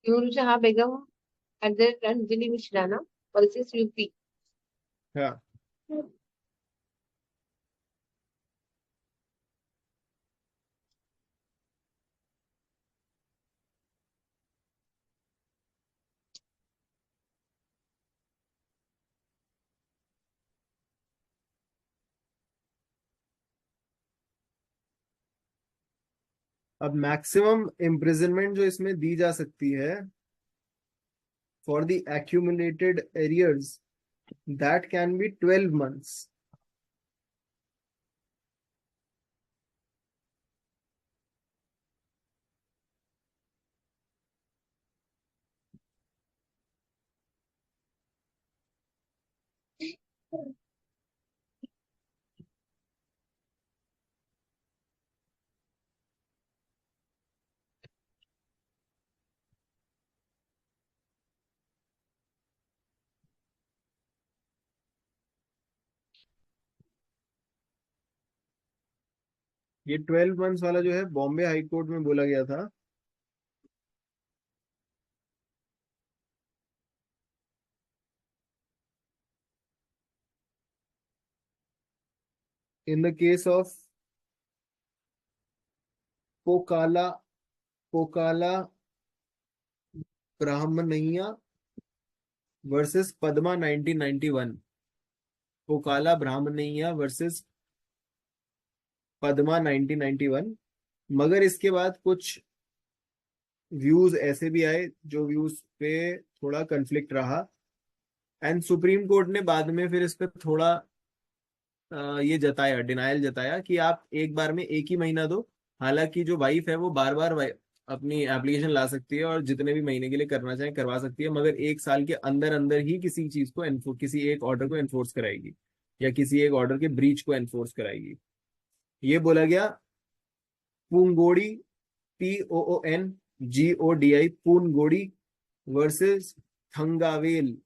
Speaker 2: Nur Jahan Begum at the Anjali Mishrana versus UP.
Speaker 1: हाँ अब मैक्सिमम इम्प्रिजनमेंट जो इसमें दी जा सकती है for the accumulated arrears that can be 12 months. ये 12 मंथ्स वाला जो है बॉम्बे हाई कोर्ट में बोला गया था in the case of Pokala Pokala Brahmanaiah versus Padma 1991. Pokala Brahmanaiah versus Padma 1991. मगर इसके बाद कुछ व्यूज ऐसे भी आए जो व्यूज पे थोड़ा कंफ्लिक्ट रहा एंड सुप्रीम कोर्ट ने बाद में फिर इस पे थोड़ा ये जताया, डिनायल जताया कि आप एक बार में एक ही महीना दो. हालांकि जो वाइफ है वो बार बार अपनी एप्लीकेशन ला सकती है और जितने भी महीने के लिए करना चाहे करवा सकती है, मगर एक साल के अंदर अंदर ही किसी चीज को किसी एक ऑर्डर को एनफोर्स कराएगी या किसी एक ऑर्डर के ब्रीच को एनफोर्स कराएगी. ये बोला गया Poongodi POONGODI Poongodi versus Thangavel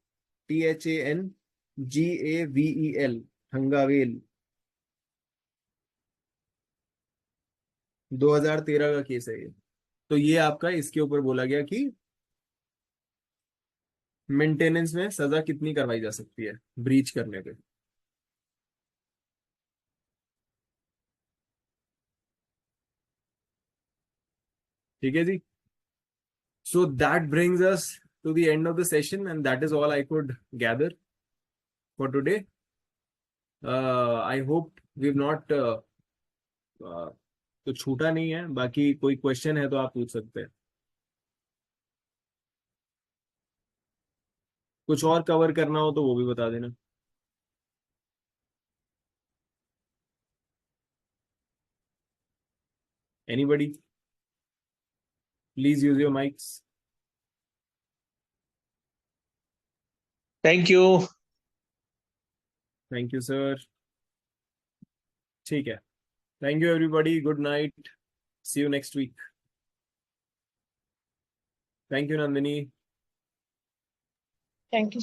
Speaker 1: THANGAVEL Thangavel. 2013 का केस है ये. तो ये आपका इसके ऊपर बोला गया कि मेंटेनेंस में सजा कितनी करवाई जा सकती है ब्रीच करने पे. ठीक है जी. So that brings us to the end of the session and that is all I could gather for today. I hope we've not तो छूटा नहीं है. बाकी कोई क्वेश्चन है तो आप पूछ सकते हैं. कुछ और कवर करना हो तो वो भी बता देना. Anybody? Please use your mics.
Speaker 3: Thank you.
Speaker 1: Thank you, sir. ठीक है. Thank you, everybody. Good night. See you next week. Thank you, Nandini.
Speaker 6: Thank you.